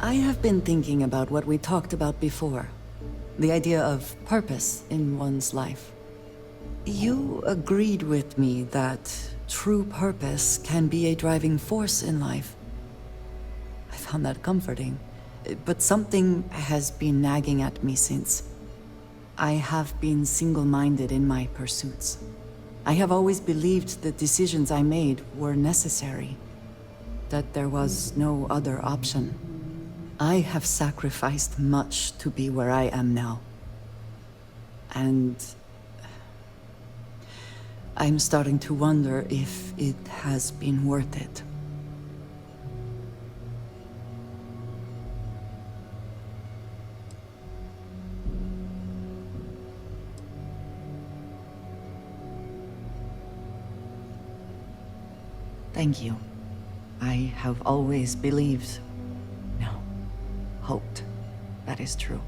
I have been thinking about what we talked about before. The idea of purpose in one's life. You agreed with me that true purpose can be a driving force in life. I found that comforting. But something has been nagging at me since. I have been single-minded in my pursuits. I have always believed the decisions I made were necessary, that there was no other option. I have sacrificed much to be where I am now. And I'm starting to wonder if it has been worth it. Thank you. I have always believed, no, hoped, that is true.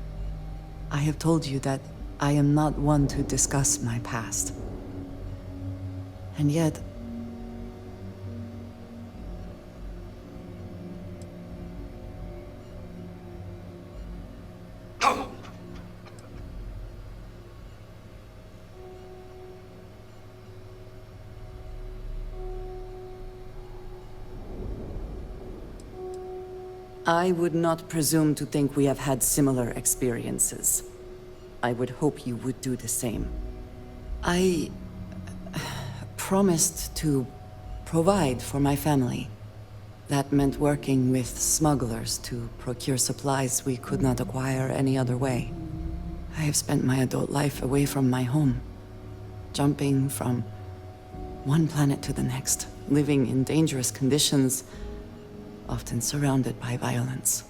I have told you that I am not one to discuss my past. And yet, I would not presume to think we have had similar experiences. I would hope you would do the same. I promised to provide for my family. That meant working with smugglers to procure supplies we could not acquire any other way. I have spent my adult life away from my home, jumping from one planet to the next, living in dangerous conditions, often surrounded by violence.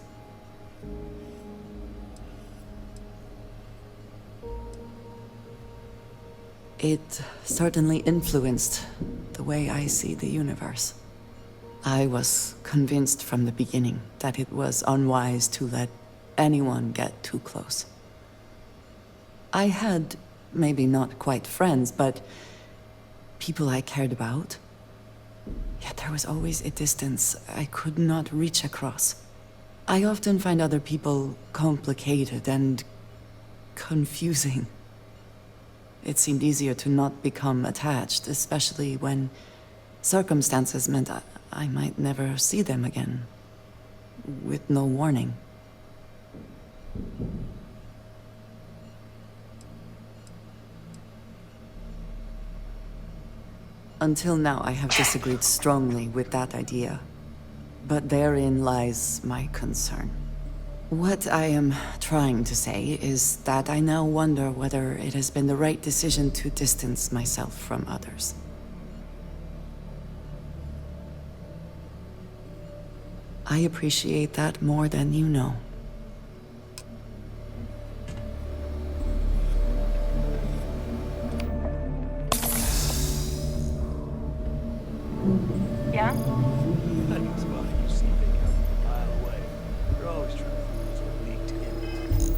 It certainly influenced the way I see the universe. I was convinced from the beginning that it was unwise to let anyone get too close. I had, maybe not quite friends, but people I cared about. Yet there was always a distance I could not reach across. I often find other people complicated and confusing. It seemed easier to not become attached, especially when circumstances meant I might never see them again, with no warning. Until now, I have disagreed strongly with that idea. But therein lies my concern. What I am trying to say is that I now wonder whether it has been the right decision to distance myself from others. I appreciate that more than you know. Yeah? Hunting spot you see they come from a mile away. They're always trying to fool us with leaked info.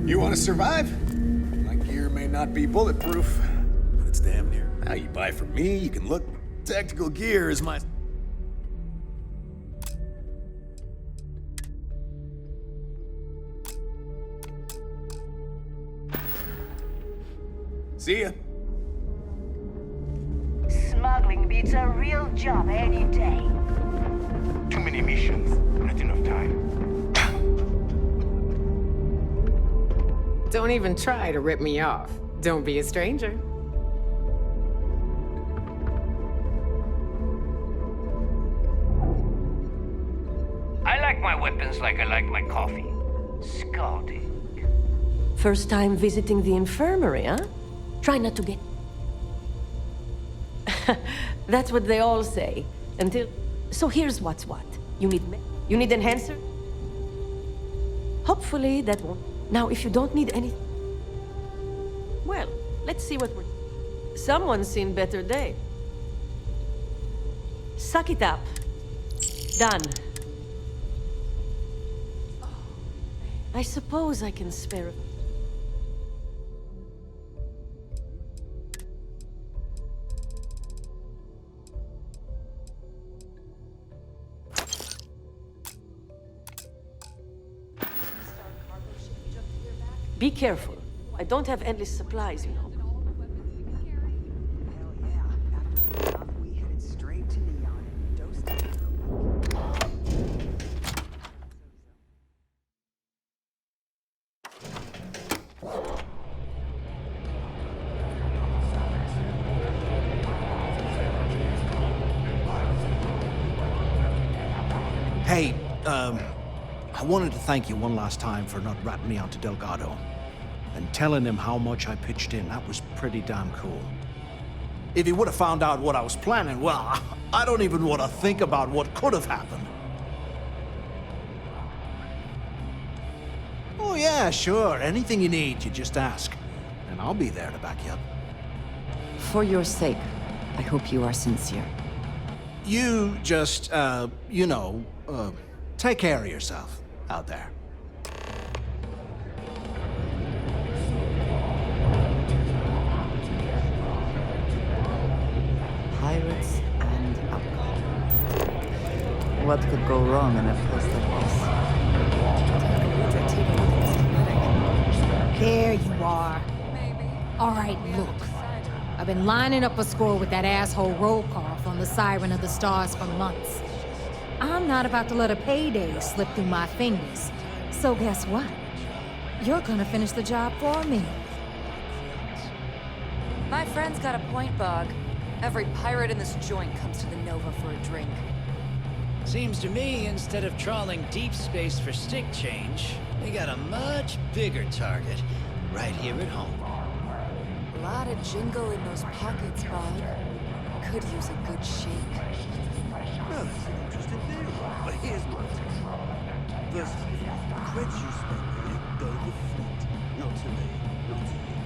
You want to survive? My gear may not be bulletproof, but it's damn near. Now you buy from me, you can look. Tactical gear is my... See ya. Smuggling beats a real job any day. Too many missions, not enough time. Don't even try to rip me off. Don't be a stranger. I like my weapons like I like my coffee. Scalding. First time visiting the infirmary, huh? Try not to get... That's what they all say. Until... So here's what's what. You need enhancer? Hopefully that won't... Now, if you don't need anything... Well, let's see what we're... Someone's seen better days. Suck it up. Done. I suppose I can spare a... Be careful. I don't have endless supplies, you know. We headed straight to Neon and dosed it. Hey, I wanted to thank you one last time for not ratting me out to Delgado and telling him how much I pitched in. That was pretty damn cool. If he would have found out what I was planning, well, I don't even want to think about what could have happened. Oh yeah, sure. Anything you need, you just ask. And I'll be there to back you up. For your sake, I hope you are sincere. You just, take care of yourself out there. Pirates and alcohol. What could go wrong in a place like this? There you are. All right, look. I've been lining up a score with that asshole Rokoff on the Siren of the Stars for months. I'm not about to let a payday slip through my fingers. So guess what? You're gonna finish the job for me. My friend's got a point, Bog. Every pirate in this joint comes to the Nova for a drink. Seems to me, instead of trawling deep space for stick change, we got a much bigger target right here at home. A lot of jingle in those pockets, Bog. Could use a good shake. Well, that's an interesting theory, but here's my take. First, the creds you spend here go to the fleet, not to me, not to you.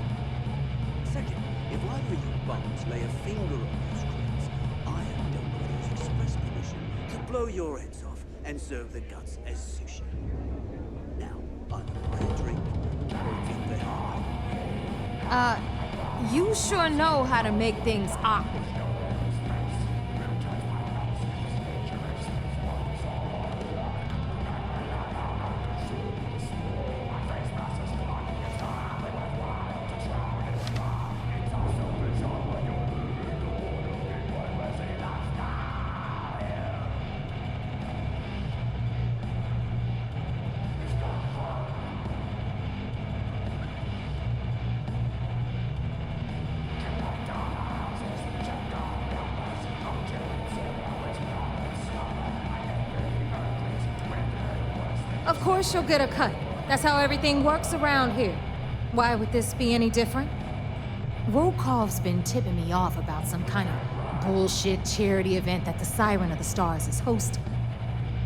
Second, if either of you bums lay a finger on those creds, I am Delgado's express permission to blow your heads off and serve the guts as sushi. Now, either buy a drink or get the hell out. You sure know how to make things awkward. Of course you'll get a cut. That's how everything works around here. Why would this be any different? Rokoff's been tipping me off about some kind of bullshit charity event that the Siren of the Stars is hosting.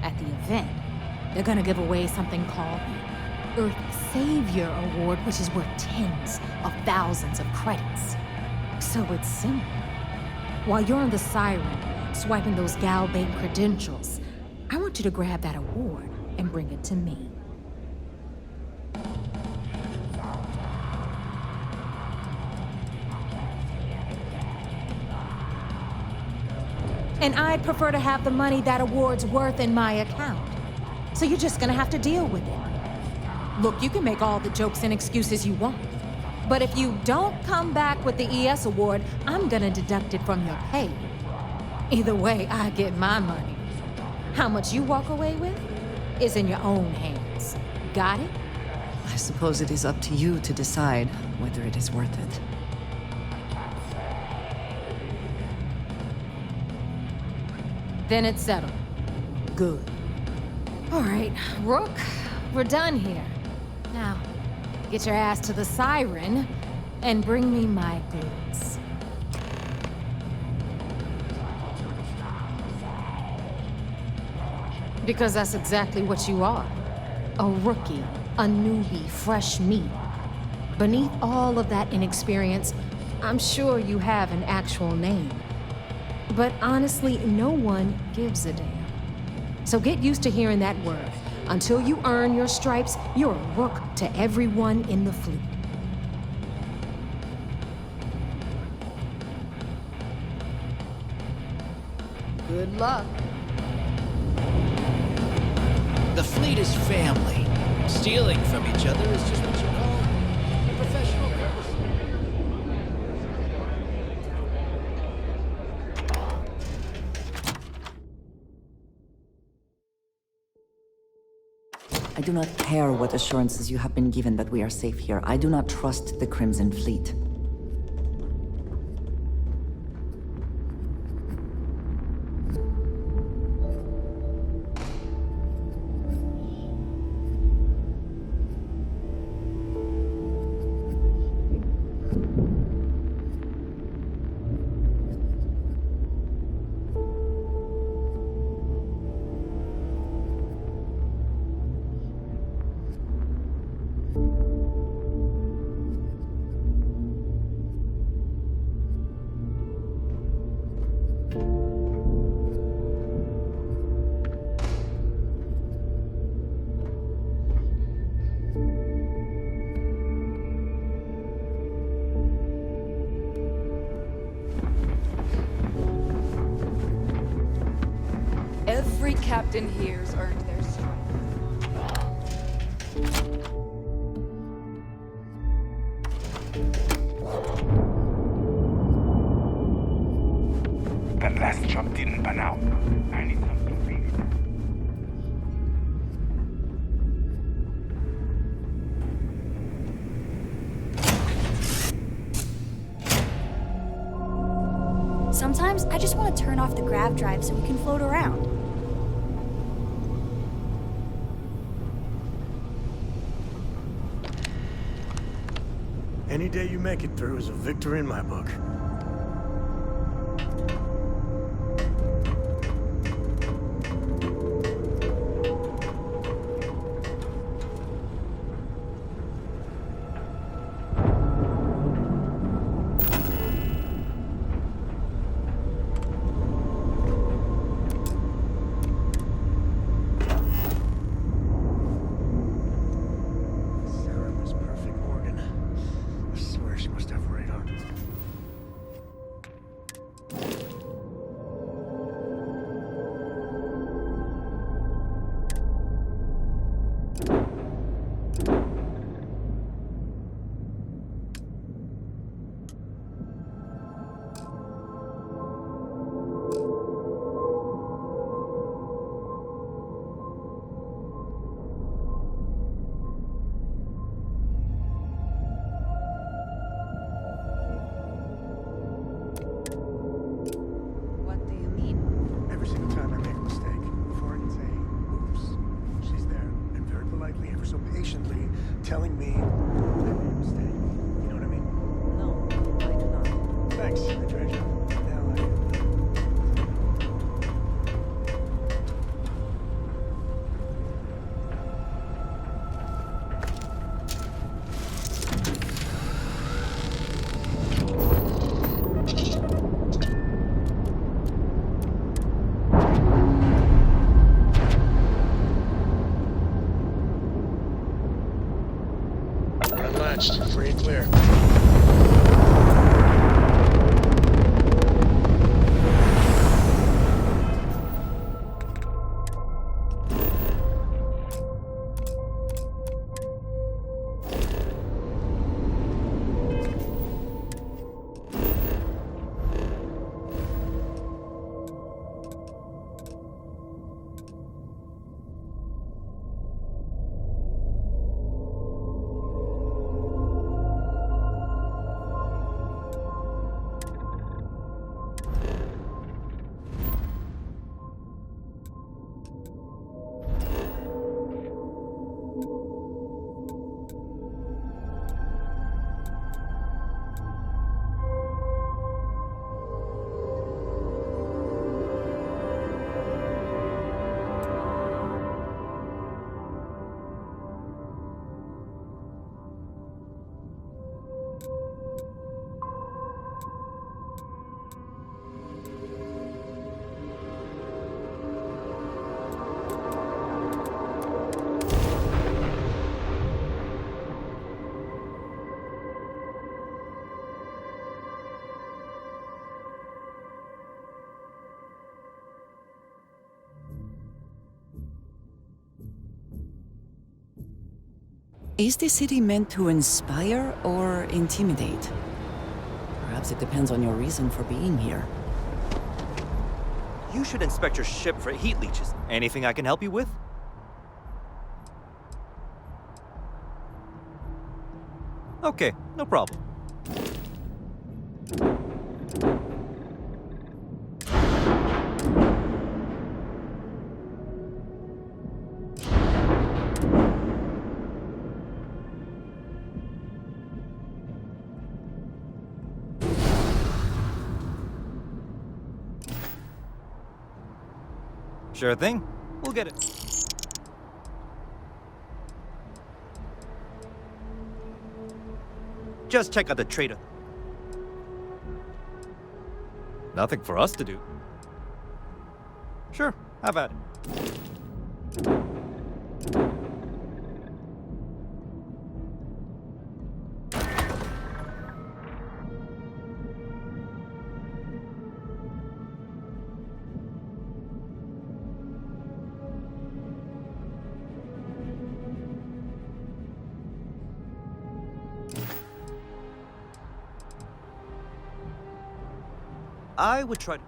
At the event, they're gonna give away something called the Earth Savior Award, which is worth tens of thousands of credits. So it's simple. While you're on the Siren, swiping those Galbait credentials, I want you to grab that award and bring it to me. And I'd prefer to have the money that award's worth in my account. So you're just gonna have to deal with it. Look, you can make all the jokes and excuses you want. But if you don't come back with the ES award, I'm gonna deduct it from your pay. Either way, I get my money. How much you walk away with is in your own hands. Got it? I suppose it is up to you to decide whether it is worth it. Then it's settled. Good. All right, Rook, we're done here. Now, get your ass to the Siren and bring me my goods. Because that's exactly what you are. A rookie, a newbie, fresh meat. Beneath all of that inexperience, I'm sure you have an actual name. But honestly, no one gives a damn. So get used to hearing that word. Until you earn your stripes, you're a rook to everyone in the fleet. Good luck. The fleet is family. Stealing from each other is just what you call a professional courtesy. I do not care what assurances you have been given that we are safe here. I do not trust the Crimson Fleet. Every captain here's earned their stripes. That last job didn't pan out. I need something bigger. Sometimes I just want to turn off the grav drive so we can float around. Any day you make it through is a victory in my book. Telling me I made a mistake. You know what I mean? No, I do not. Thanks, I treasure. Now I... Unlatched, free and clear. Is the city meant to inspire or intimidate? Perhaps it depends on your reason for being here. You should inspect your ship for heat leeches. Anything I can help you with? Okay, no problem. Sure thing. We'll get it. Just check out the trader. Nothing for us to do. Sure, have at it. I would try to...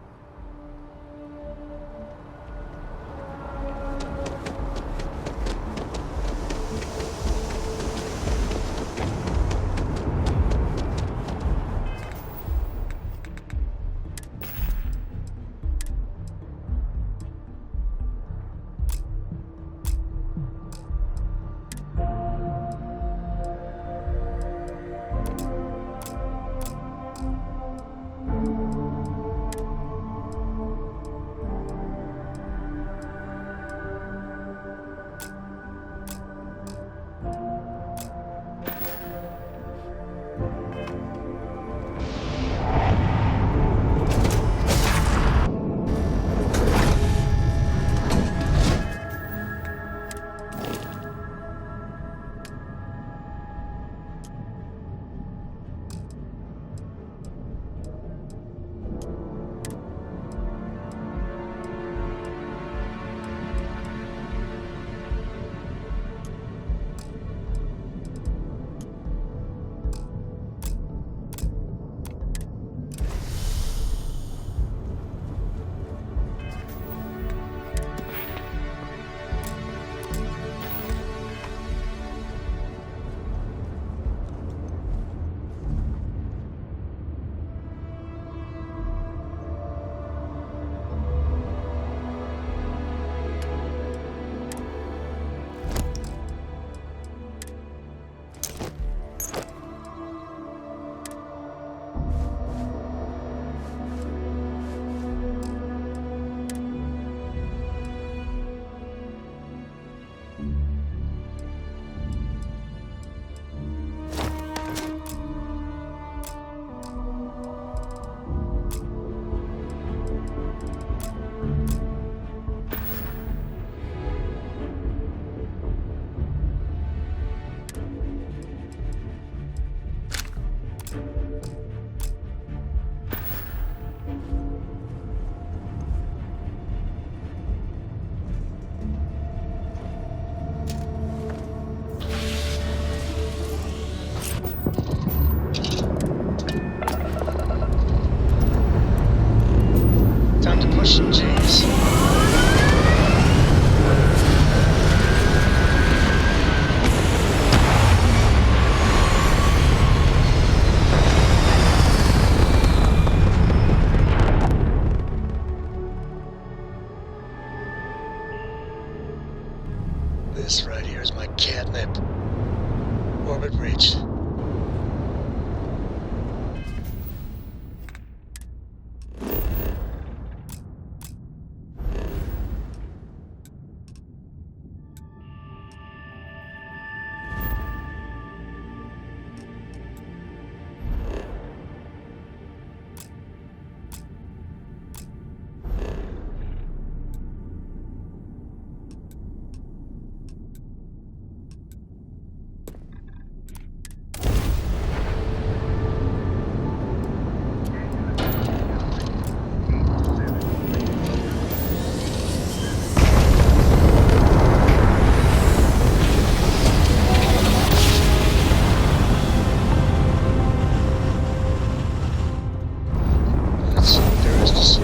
to see.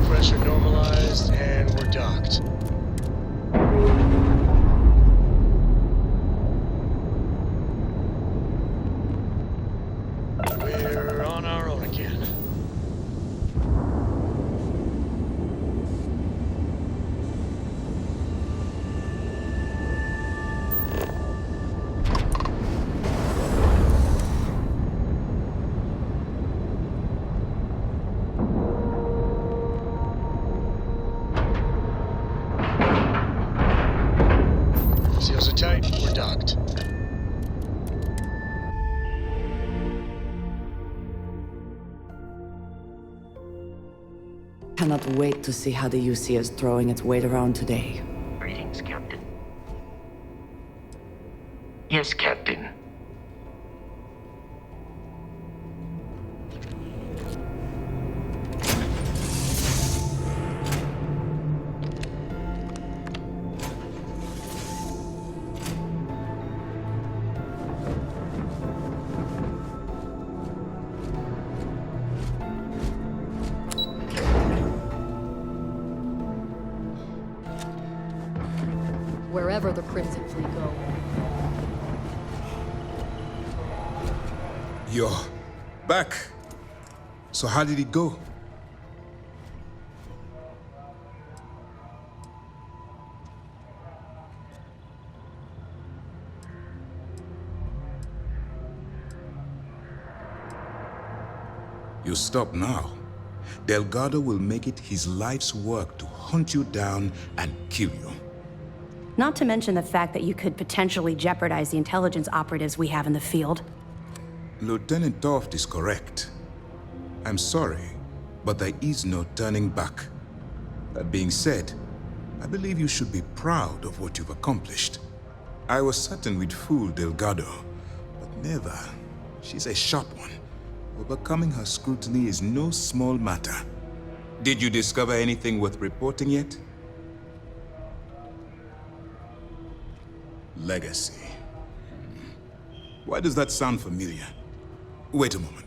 Pressure normalized, and we're docked. We're on our own again. Seals are tight, we're docked. Cannot wait to see how the UC is throwing its weight around today. Greetings, Captain. Yes, Captain. Wherever the Crimson Fleet go. You're back. So how did it go? You stop now. Delgado will make it his life's work to hunt you down and kill you. Not to mention the fact that you could potentially jeopardize the intelligence operatives we have in the field. Lieutenant Toft is correct. I'm sorry, but there is no turning back. That being said, I believe you should be proud of what you've accomplished. I was certain we'd fool Delgado, but never. She's a sharp one. Overcoming her scrutiny is no small matter. Did you discover anything worth reporting yet? Legacy. Why does that sound familiar? Wait a moment.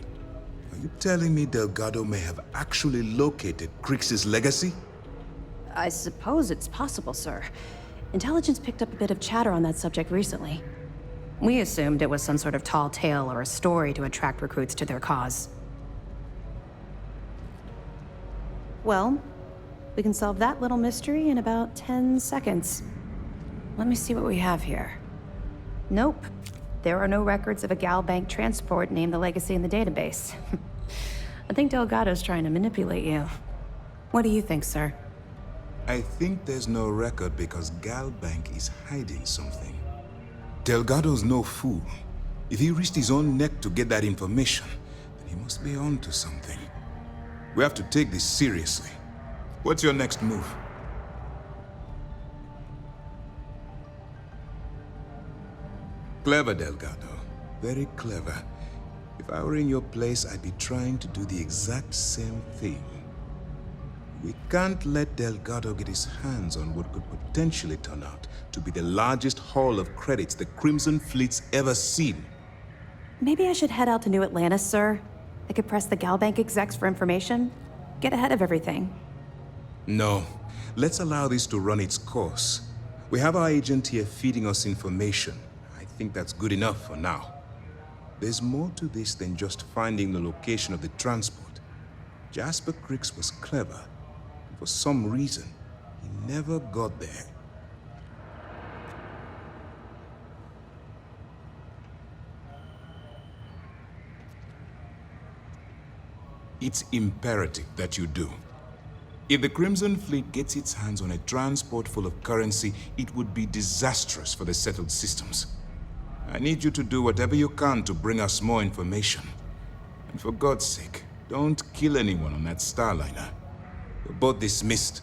Are you telling me Delgado may have actually located Crix's legacy? I suppose it's possible, sir. Intelligence picked up a bit of chatter on that subject recently. We assumed it was some sort of tall tale or a story to attract recruits to their cause. Well, we can solve that little mystery in about 10 seconds. Let me see what we have here. Nope. There are no records of a GalBank transport named the Legacy in the database. I think Delgado's trying to manipulate you. What do you think, sir? I think there's no record because GalBank is hiding something. Delgado's no fool. If he risked his own neck to get that information, then he must be on to something. We have to take this seriously. What's your next move? Clever, Delgado. Very clever. If I were in your place, I'd be trying to do the exact same thing. We can't let Delgado get his hands on what could potentially turn out to be the largest haul of credits the Crimson Fleet's ever seen. Maybe I should head out to New Atlantis, sir. I could press the GalBank execs for information. Get ahead of everything. No. Let's allow this to run its course. We have our agent here feeding us information. I think that's good enough for now. There's more to this than just finding the location of the transport. Jasper Crix was clever. For some reason, he never got there. It's imperative that you do. If the Crimson Fleet gets its hands on a transport full of currency, it would be disastrous for the settled systems. I need you to do whatever you can to bring us more information. And for God's sake, don't kill anyone on that Starliner. You're both dismissed.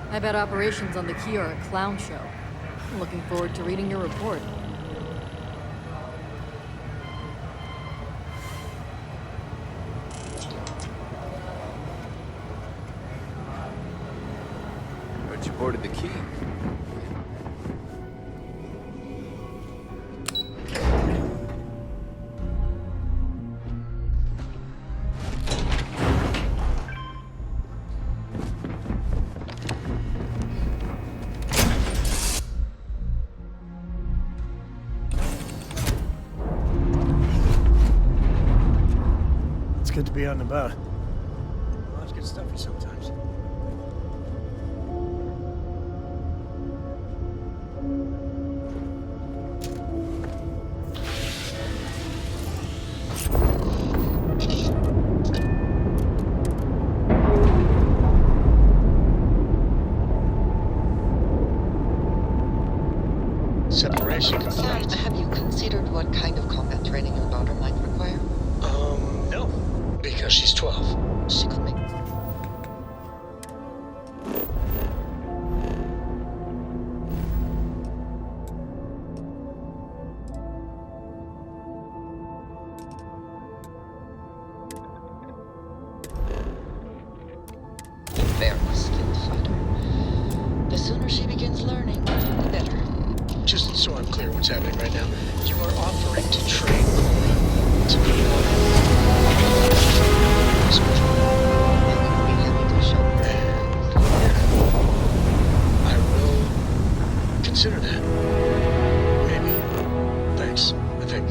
I bet operations on the key are a clown show. I'm looking forward to reading your report. But you boarded the key. Good to be out and about. Life's good stuff for sometimes. Separation complete. Sam, have you considered what kind of combat training your daughter might require? No. Because she's 12. She could make... Very skilled fighter. The sooner she begins learning, the better. Just so I'm clear what's happening right now, you are offering to train Cora to be I will consider that. Maybe. Thanks, I think.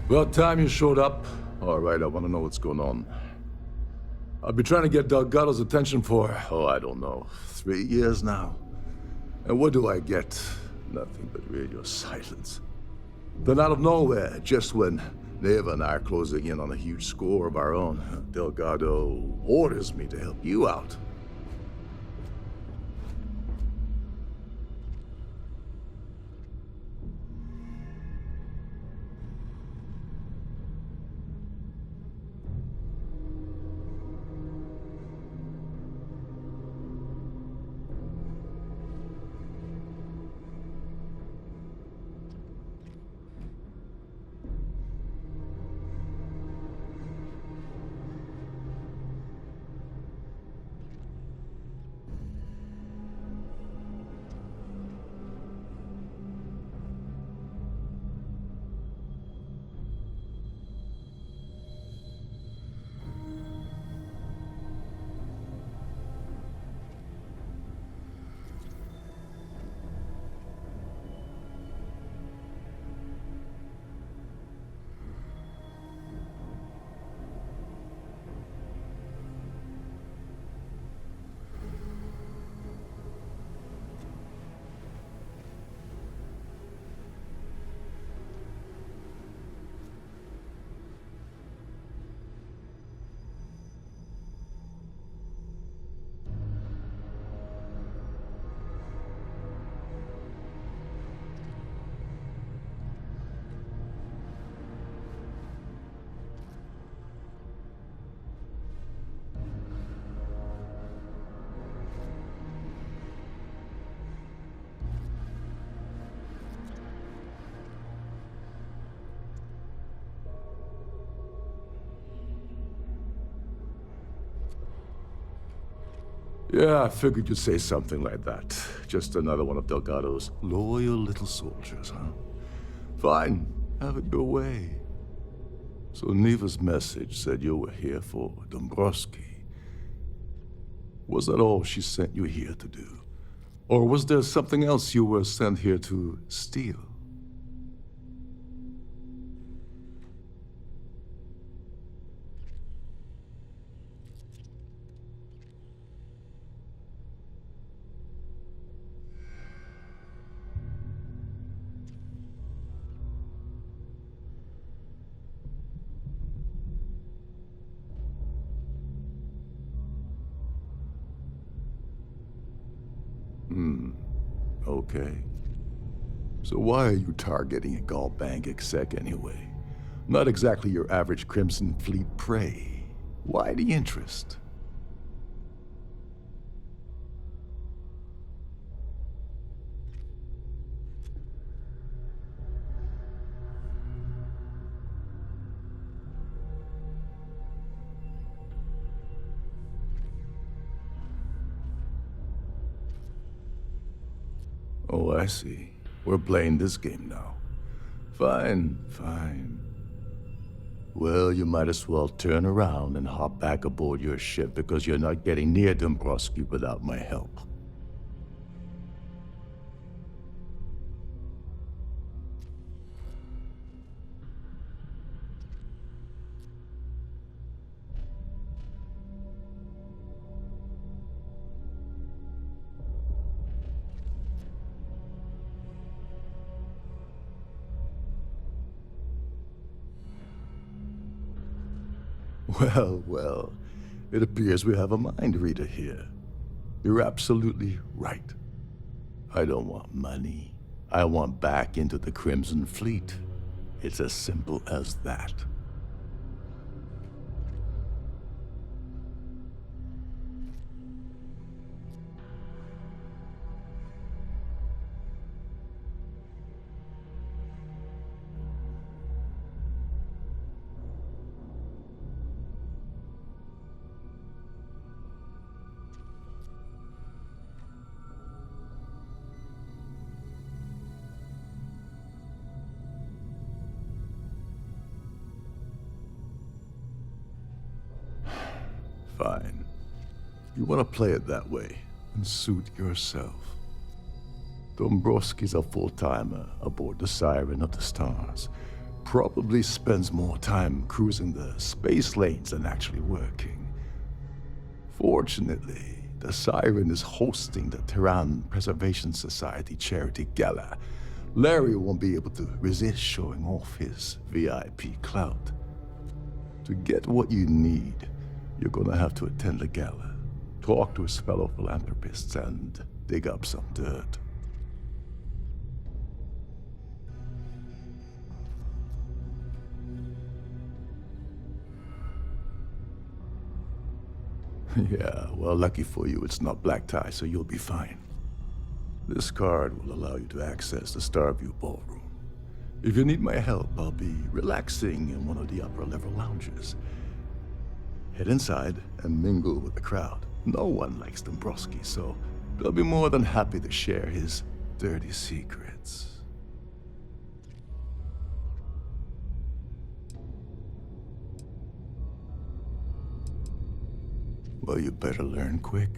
About time you showed up. All right, I want to know what's going on. I've been trying to get Delgado's attention for, I don't know, 3 years now. And what do I get? Nothing but radio silence. Then out of nowhere, just when Neva and I are closing in on a huge score of our own, Delgado orders me to help you out. Yeah, I figured you'd say something like that. Just another one of Delgado's loyal little soldiers, huh? Fine, have it your way. So Neva's message said you were here for Dombrowski. Was that all she sent you here to do? Or was there something else you were sent here to steal? Okay. So why are you targeting a Gallbank exec anyway? Not exactly your average Crimson Fleet prey. Why the interest? Oh, I see. We're playing this game now. Fine, fine. Well, you might as well turn around and hop back aboard your ship because you're not getting near Dombrowski without my help. Well, well, it appears we have a mind reader here. You're absolutely right. I don't want money. I want back into the Crimson Fleet. It's as simple as that. Fine. You want to play it that way, and suit yourself. Dombrowski's a full-timer aboard the Siren of the Stars. probably spends more time cruising the space lanes than actually working. Fortunately, the Siren is hosting the Terran Preservation Society charity gala. Larry won't be able to resist showing off his VIP clout. To get what you need, you're gonna have to attend the gala, talk to his fellow philanthropists, and dig up some dirt. Yeah, well, lucky for you, it's not black tie, so you'll be fine. This card will allow you to access the Starview Ballroom. If you need my help, I'll be relaxing in one of the upper-level lounges. Head inside and mingle with the crowd. No one likes Dombrowski, so they'll be more than happy to share his dirty secrets. Well, you better learn quick.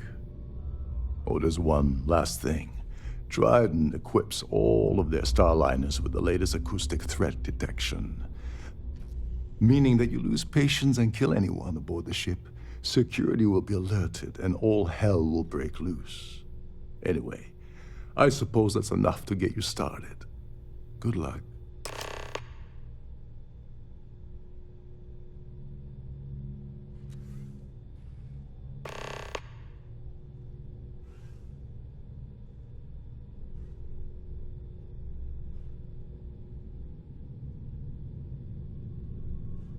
Oh, there's one last thing. Dryden equips all of their Starliners with the latest acoustic threat detection. Meaning that you lose patience and kill anyone aboard the ship, security will be alerted and all hell will break loose. Anyway, I suppose that's enough to get you started. Good luck.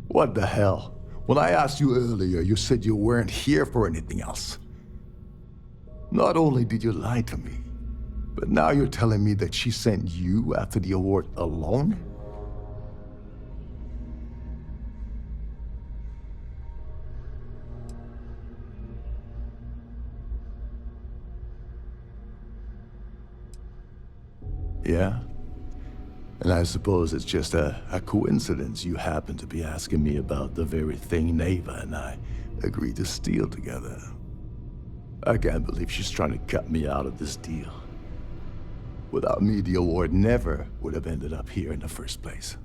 What the hell? When I asked you earlier, you said you weren't here for anything else. Not only did you lie to me, but now you're telling me that she sent you after the award alone? Yeah? And I suppose it's just a coincidence you happen to be asking me about the very thing Neva and I agreed to steal together. I can't believe she's trying to cut me out of this deal. Without me, the award never would have ended up here in the first place.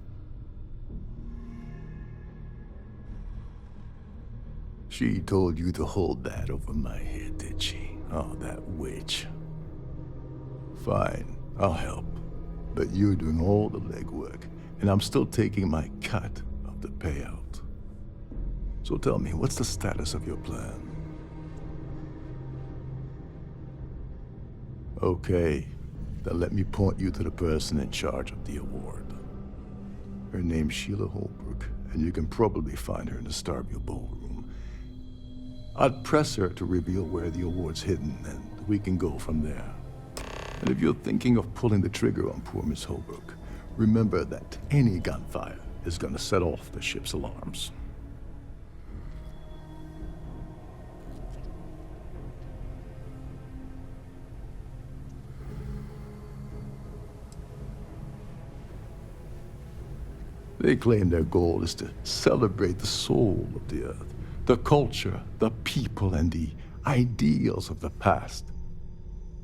She told you to hold that over my head, did she? Oh, that witch. Fine, I'll help. But you're doing all the legwork, and I'm still taking my cut of the payout. So tell me, what's the status of your plan? Okay, then let me point you to the person in charge of the award. Her name's Sheila Holbrook, and you can probably find her in the Starview Ballroom. I'd press her to reveal where the award's hidden, and we can go from there. And if you're thinking of pulling the trigger on poor Miss Holbrook, remember that any gunfire is gonna set off the ship's alarms. They claim their goal is to celebrate the soul of the Earth, the culture, the people, and the ideals of the past.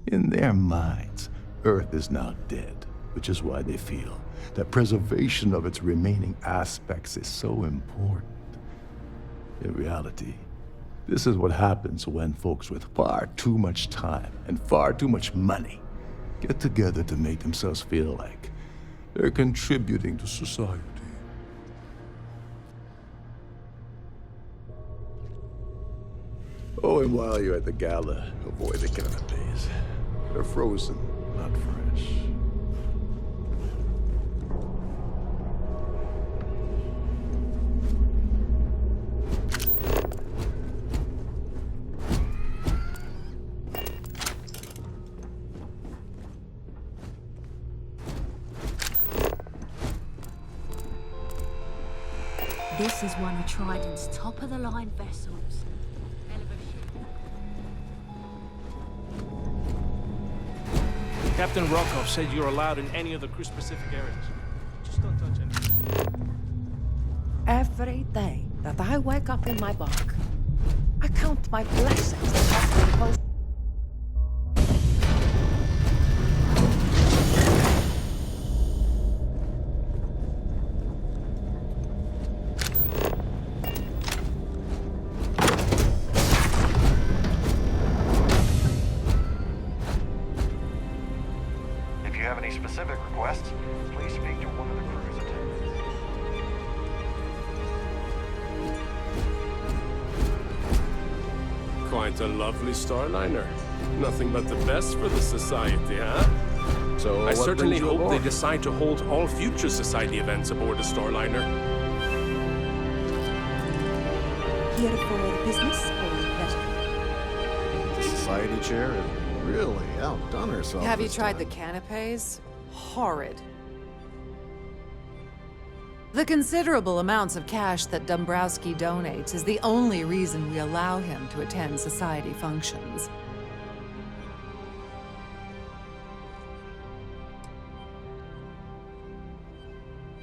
In their minds, Earth is now dead, which is why they feel that preservation of its remaining aspects is so important. In reality, this is what happens when folks with far too much time and far too much money get together to make themselves feel like they're contributing to society. Oh, and while you're at the gala, avoid the canapes. They're frozen, not fresh. This is one of Trident's top-of-the-line vessels. Captain Rokov said you're allowed in any of the crew-specific areas. Just don't touch anything. Every day that I wake up in my bunk, I count my blessings that have been posted. quite a lovely Starliner. Nothing but the best for the Society, huh? So, I what certainly brings you hope they aboard? decide to hold all future Society events aboard the Starliner. Here for business or pleasure? The society chair has really outdone herself. Have you this tried time. the canapes? Horrid. The considerable amounts of cash that Dombrowski donates is the only reason we allow him to attend society functions.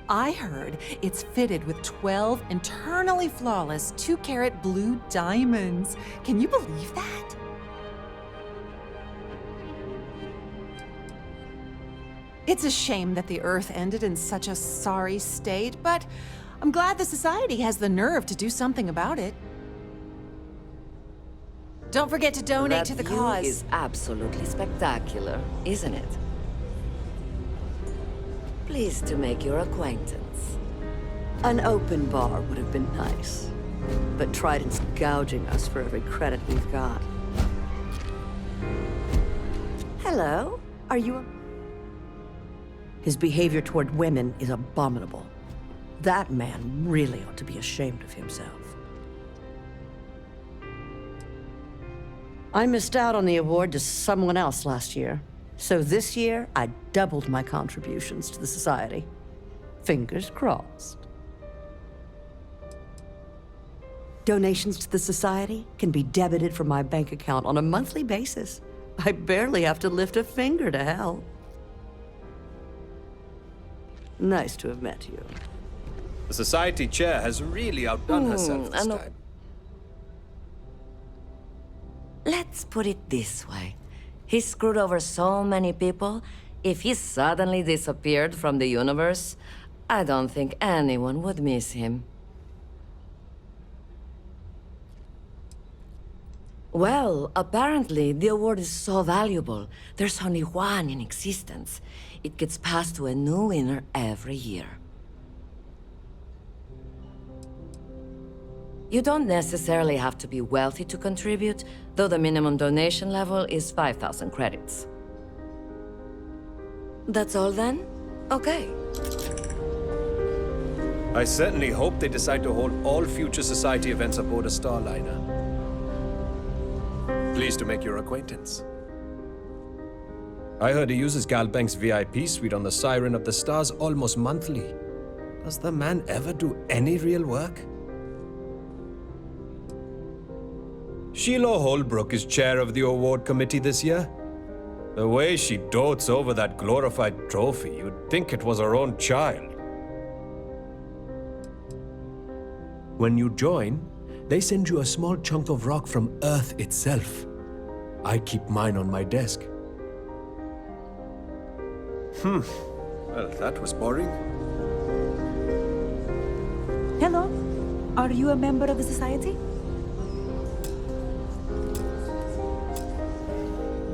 I heard it's fitted with 12 internally flawless 2-carat blue diamonds. Can you believe that? It's a shame that the Earth ended in such a sorry state, but I'm glad the Society has the nerve to do something about it. Don't forget to donate to the view cause. Is absolutely spectacular, isn't it? Pleased to make your acquaintance. An open bar would have been nice, but Trident's gouging us for every credit we've got. Hello? Are you a... His behavior toward women is abominable. That man really ought to be ashamed of himself. I missed out on the award to someone else last year. So this year, I doubled my contributions to the Society. Fingers crossed. Donations to the Society can be debited from my bank account on a monthly basis. I barely have to lift a finger to help. Nice to have met you. The Society chair has really outdone herself this time. Let's put it this way. He screwed over so many people. If he suddenly disappeared from the universe, I don't think anyone would miss him. Well, apparently the award is so valuable. There's only one in existence. It gets passed to a new winner every year. You don't necessarily have to be wealthy to contribute, though the minimum donation level is 5,000 credits. That's all then? Okay. I certainly hope they decide to hold all future Society events aboard a Starliner. Pleased to make your acquaintance. I heard he uses Galbank's VIP suite on the Siren of the Stars almost monthly. Does the man ever do any real work? Sheila Holbrook is chair of the award committee this year. The way she dotes over that glorified trophy, you'd think it was her own child. When you join, they send you a small chunk of rock from Earth itself. I keep mine on my desk. Well, that was boring. Hello. Are you a member of the Society?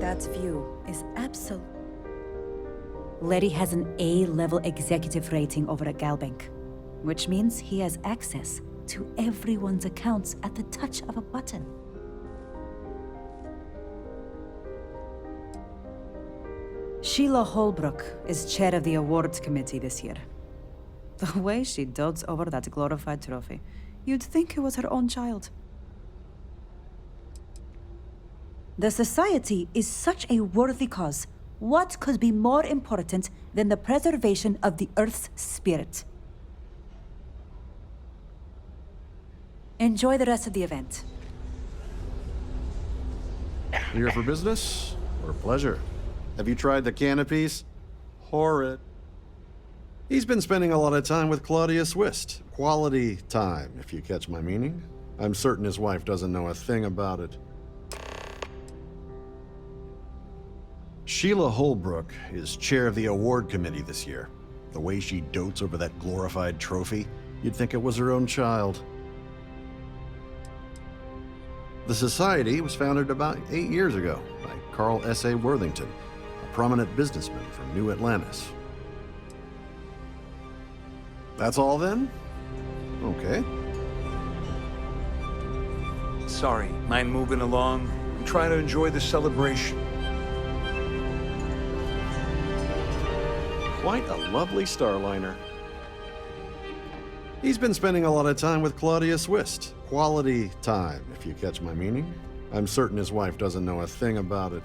That view is absolute. Letty has an A-level executive rating over at Galbank, which means he has access to everyone's accounts at the touch of a button. Sheila Holbrook is chair of the awards committee this year. The way she dotes over that glorified trophy, you'd think it was her own child. The Society is such a worthy cause. What could be more important than the preservation of the Earth's spirit? Enjoy the rest of the event. Here for business or pleasure? Have you tried the canopies? Horrid. He's been spending a lot of time with Claudia Swist. Quality time, if you catch my meaning. I'm certain his wife doesn't know a thing about it. Sheila Holbrook is chair of the award committee this year. The way she dotes over that glorified trophy, you'd think it was her own child. The Society was founded about 8 years ago by Carl S.A. Worthington, a prominent businessman from New Atlantis. That's all then? Okay. Sorry, mind moving along? I'm trying to enjoy the celebration. Quite a lovely Starliner. He's been spending a lot of time with Claudius Wist. Quality time, if you catch my meaning. I'm certain his wife doesn't know a thing about it.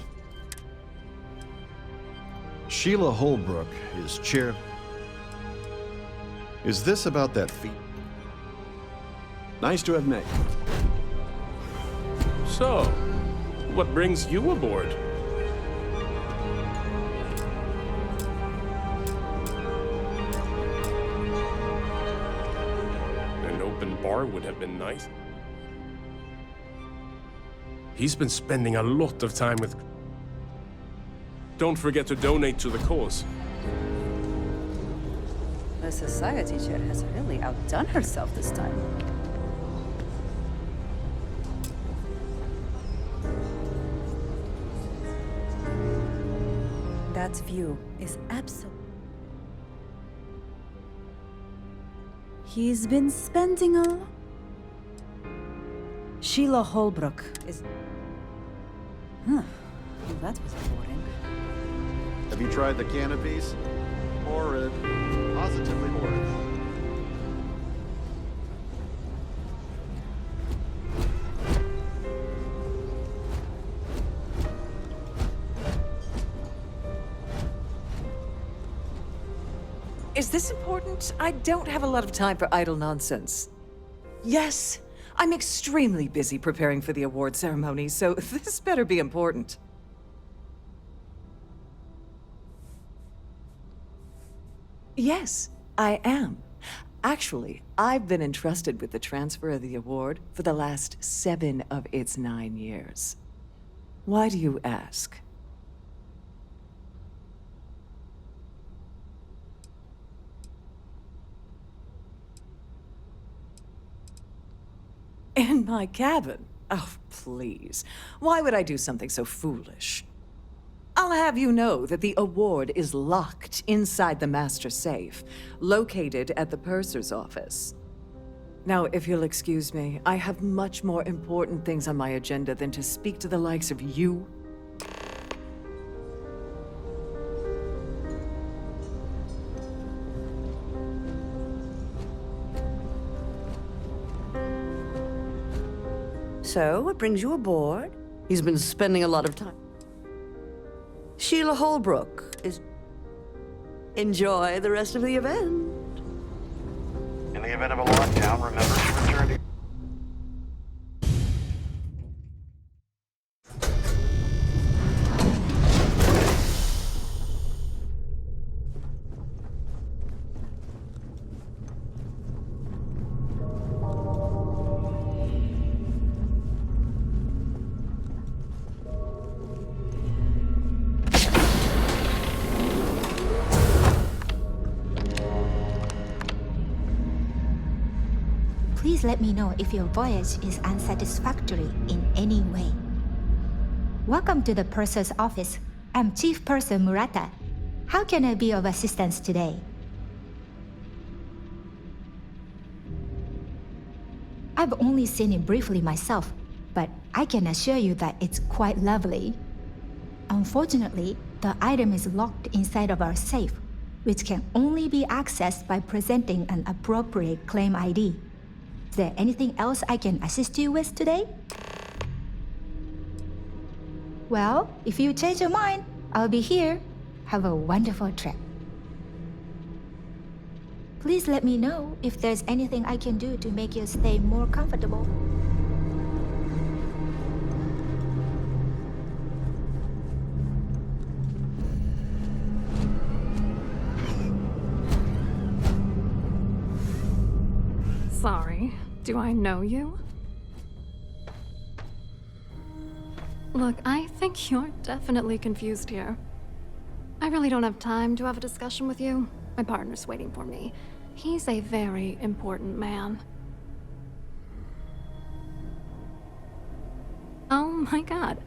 Sheila Holbrook is chair... Is this about that feat? Nice to have met. So, what brings you aboard? An open bar would have been nice. He's been spending a lot of time with... Don't forget to donate to the cause. The society chair has really outdone herself this time. That view is absolute. He's been spending a lot. Sheila Holbrook is... Huh. That was boring. Have you tried the canopies? Horrid. Positively horrid. Is this important? I don't have a lot of time for idle nonsense. Yes, I'm extremely busy preparing for the award ceremony, so this better be important. Yes, I am. Actually, I've been entrusted with the transfer of the award for the last 7 of its 9 years. Why do you ask? In my cabin? Oh, please. Why would I do something so foolish? I'll have you know that the award is locked inside the master safe, located at the purser's office. Now, if you'll excuse me, I have much more important things on my agenda than to speak to the likes of you. So, what brings you aboard? He's been spending a lot of time. Sheila Holbrook is... Enjoy the rest of the event. In the event of a lockdown, remember to return to... Please let me know if your voyage is unsatisfactory in any way. Welcome to the Purser's office. I'm Chief Purser Murata. How can I be of assistance today? I've only seen it briefly myself, but I can assure you that it's quite lovely. Unfortunately, the item is locked inside of our safe, which can only be accessed by presenting an appropriate claim ID. Is there anything else I can assist you with today? Well, if you change your mind, I'll be here. Have a wonderful trip. Please let me know if there's anything I can do to make your stay more comfortable. Sorry, do I know you? Look, I think you're definitely confused here. I really don't have time to have a discussion with you. My partner's waiting for me. He's a very important man. Oh my god.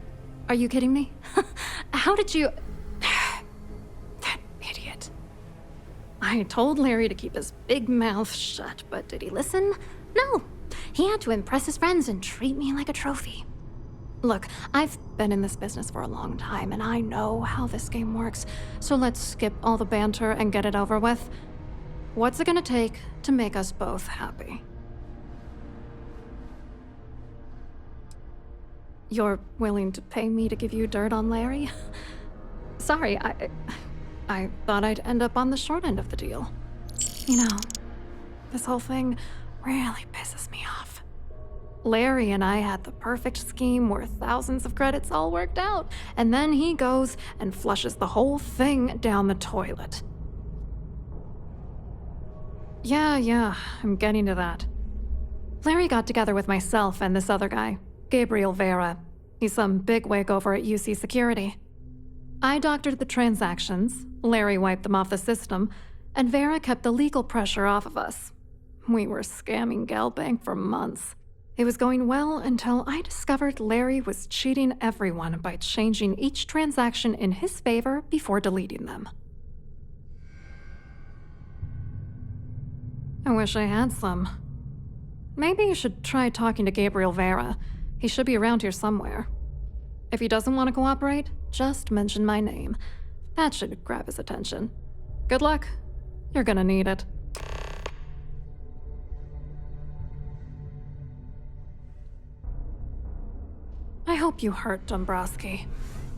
Are you kidding me? How did you... That idiot. I told Larry to keep his big mouth shut, but did he listen? No. He had to impress his friends and treat me like a trophy. Look, I've been in this business for a long time, and I know how this game works, so let's skip all the banter and get it over with. What's it gonna take to make us both happy? You're willing to pay me to give you dirt on Larry? Sorry, I thought I'd end up on the short end of the deal. You know, this whole thing really pisses me off. Larry and I had the perfect scheme worth thousands of credits all worked out, and then he goes and flushes the whole thing down the toilet. Yeah, I'm getting to that. Larry got together with myself and this other guy, Gabriel Vera. He's some bigwig over at UC Security. I doctored the transactions, Larry wiped them off the system, and Vera kept the legal pressure off of us. We were scamming GalBank for months. It was going well until I discovered Larry was cheating everyone by changing each transaction in his favor before deleting them. I wish I had some. Maybe you should try talking to Gabriel Vera. He should be around here somewhere. If he doesn't want to cooperate, just mention my name. That should grab his attention. Good luck. You're gonna need it. I hope you hurt Dombrowski.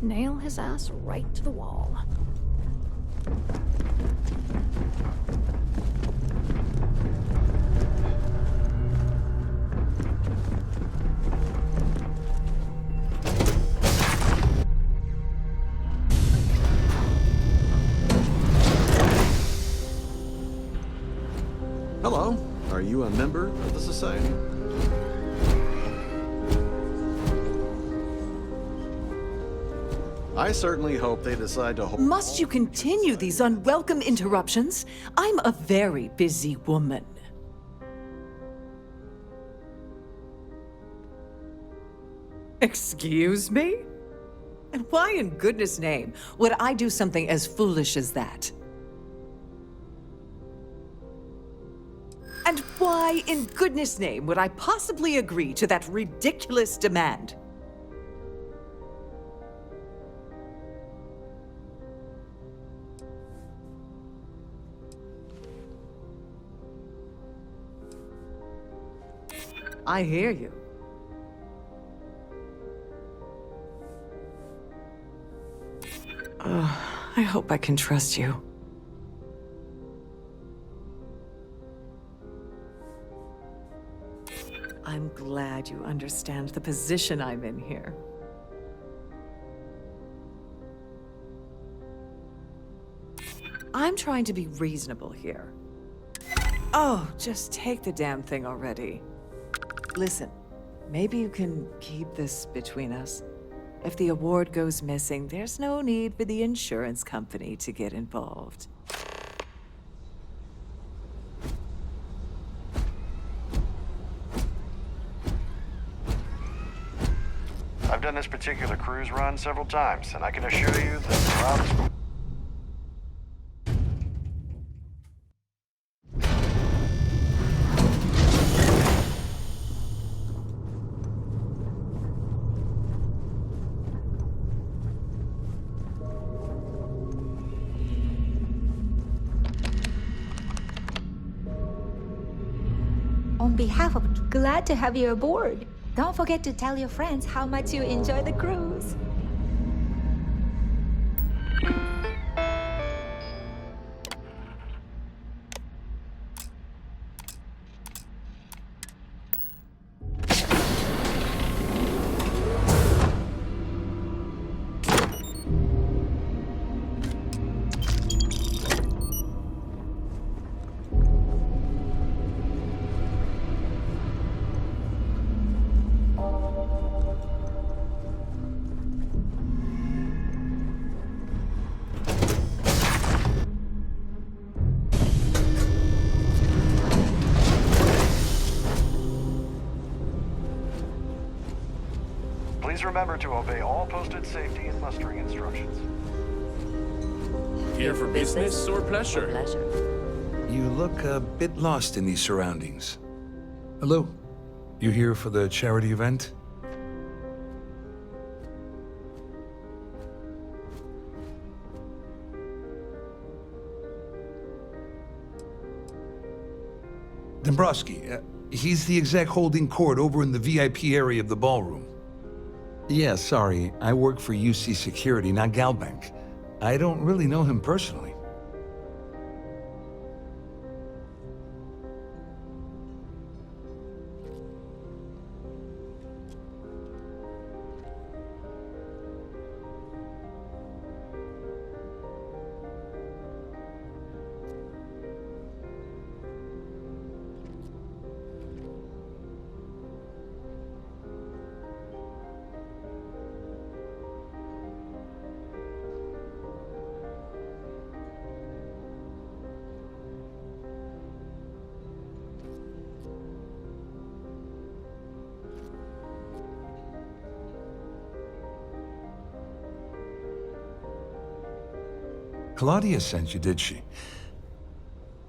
Nail his ass right to the wall. Hello. Are you a member of the Society? I certainly hope they decide to hold... Must you continue these unwelcome interruptions? I'm a very busy woman. Excuse me? And why in goodness name would I do something as foolish as that? And why in goodness name would I possibly agree to that ridiculous demand? I hear you. I hope I can trust you. I'm glad you understand the position I'm in here. I'm trying to be reasonable here. Oh, just take the damn thing already. Listen, maybe you can keep this between us. If the award goes missing, there's no need for the insurance company to get involved. I've done this particular cruise run several times, and I can assure you that the route is... On behalf of glad to have you aboard. Don't forget to tell your friends how much you enjoy the cruise. Please remember to obey all posted safety and mustering instructions. Here for business or pleasure? You look a bit lost in these surroundings. Hello. You here for the charity event? Dombrowski, he's the exec holding court over in the VIP area of the ballroom. Yeah, sorry, I work for UC Security, not Galbank. I don't really know him personally. Claudia sent you, did she?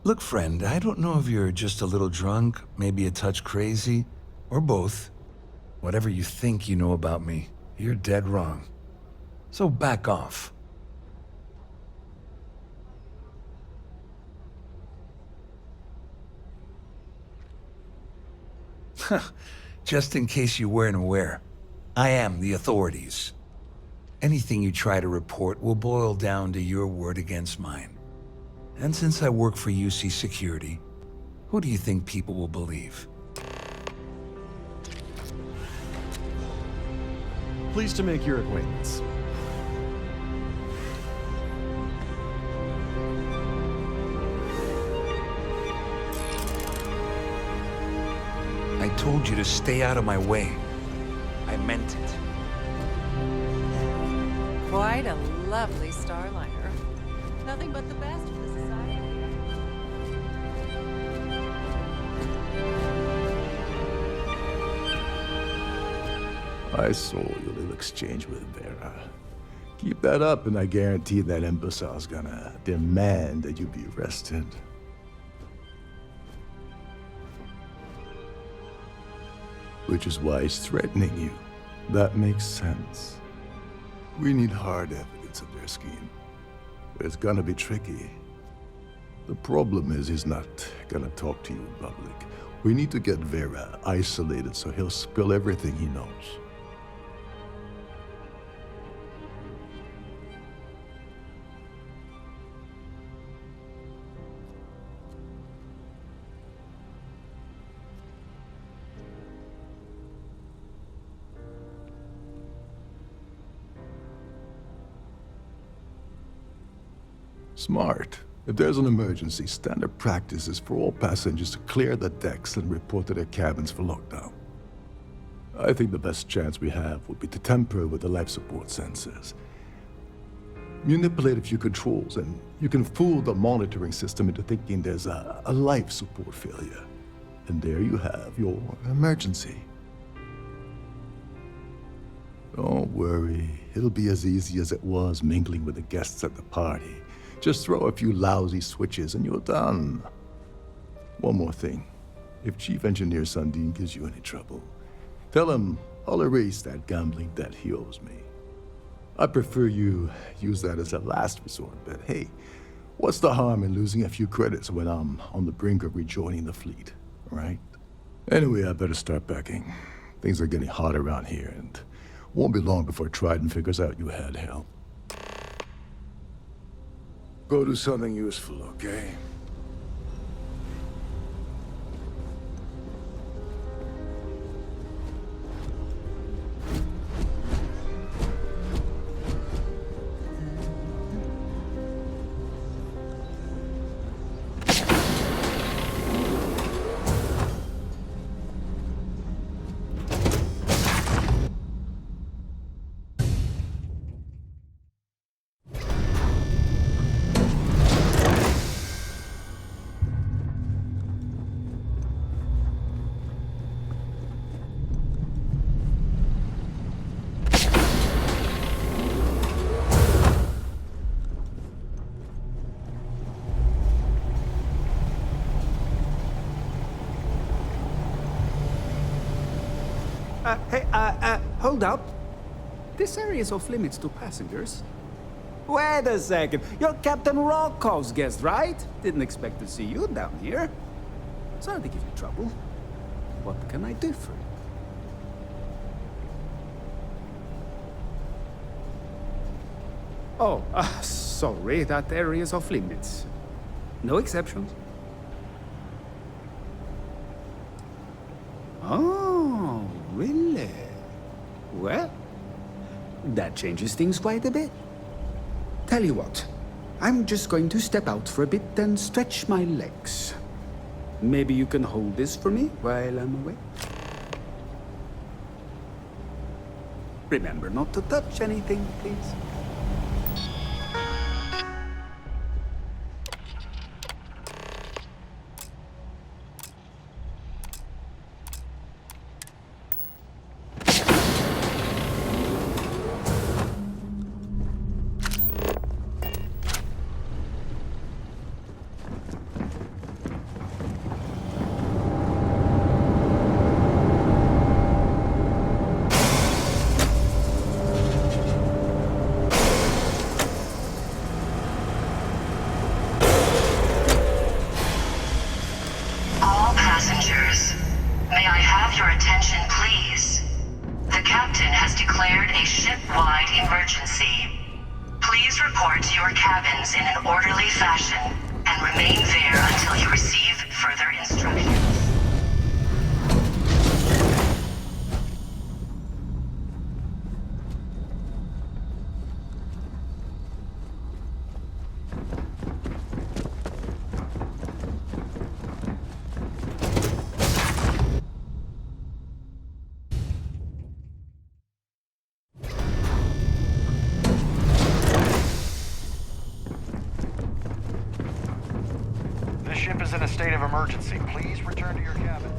Look, friend, I don't know if you're just a little drunk, maybe a touch crazy, or both. Whatever you think you know about me, you're dead wrong. So back off. Just in case you weren't aware, I am the authorities. Anything you try to report will boil down to your word against mine. And since I work for UC Security, who do you think people will believe? Pleased to make your acquaintance. I told you to stay out of my way. I meant it. Quite a lovely starliner. Nothing but the best for the society. I saw your little exchange with Vera. Keep that up and I guarantee that imbecile's gonna demand that you be arrested. Which is why he's threatening you. That makes sense. We need hard evidence of their scheme. But it's gonna be tricky. The problem is he's not gonna talk to you in public. We need to get Vera isolated so he'll spill everything he knows. Smart. If there's an emergency, standard practice is for all passengers to clear the decks and report to their cabins for lockdown. I think the best chance we have would be to tamper with the life support sensors. Manipulate a few controls and you can fool the monitoring system into thinking there's a life support failure. And there you have your emergency. Don't worry, it'll be as easy as it was mingling with the guests at the party. Just throw a few lousy switches and you're done. One more thing. If Chief Engineer Sundin gives you any trouble, tell him I'll erase that gambling debt he owes me. I prefer you use that as a last resort, but hey, what's the harm in losing a few credits when I'm on the brink of rejoining the fleet, right? Anyway, I better start packing. Things are getting hot around here and won't be long before Trident figures out you had help. Go do something useful, okay? Hold up. This area is off limits to passengers. Wait a second. You're Captain Rocko's guest, right? Didn't expect to see you down here. Sorry to give you trouble. What can I do for you? Oh, sorry, that area is off limits. No exceptions. Oh, really? Well, that changes things quite a bit. Tell you what, I'm just going to step out for a bit and stretch my legs. Maybe you can hold this for me while I'm away? Remember not to touch anything, please. State of emergency. Please return to your cabin.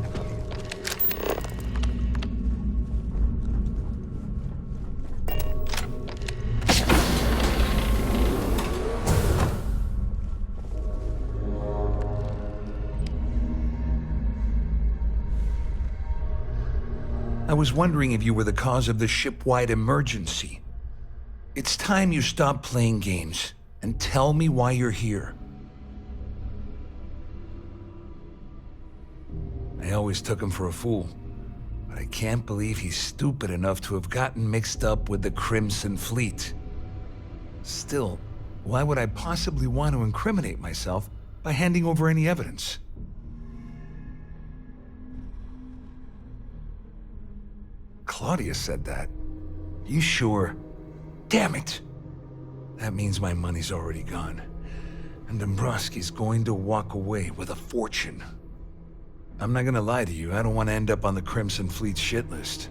I was wondering if you were the cause of the ship-wide emergency. It's time you stop playing games and tell me why you're here. I always took him for a fool, but I can't believe he's stupid enough to have gotten mixed up with the Crimson Fleet. Still, why would I possibly want to incriminate myself by handing over any evidence? Claudia said that. You sure? Damn it! That means my money's already gone, and Dombrowski's going to walk away with a fortune. I'm not gonna lie to you, I don't want to end up on the Crimson Fleet shit list.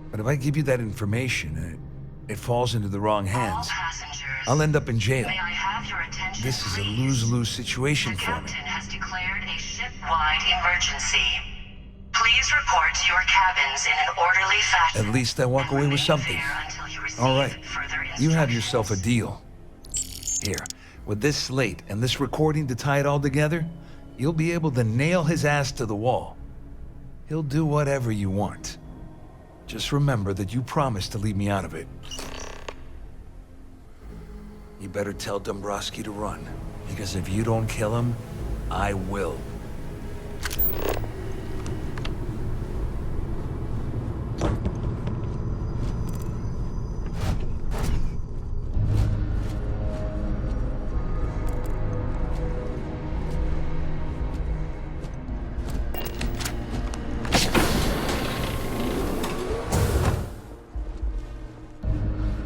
But if I give you that information, and it falls into the wrong hands, I'll end up in jail. May I have your attention, This is a lose-lose situation The for me. captain has declared a ship-wide emergency. Please report to your cabins in an orderly fashion. At least I walk away with something. All right, you have yourself a deal. Here, with this slate and this recording to tie it all together, you'll be able to nail his ass to the wall. He'll do whatever you want. Just remember that you promised to leave me out of it. You better tell Dombrowski to run, because if you don't kill him, I will.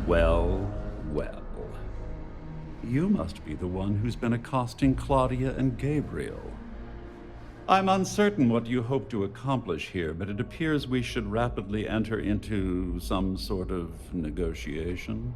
Well, well. You must be the one who's been accosting Claudia and Gabriel. I'm uncertain what you hope to accomplish here, but it appears we should rapidly enter into some sort of negotiation.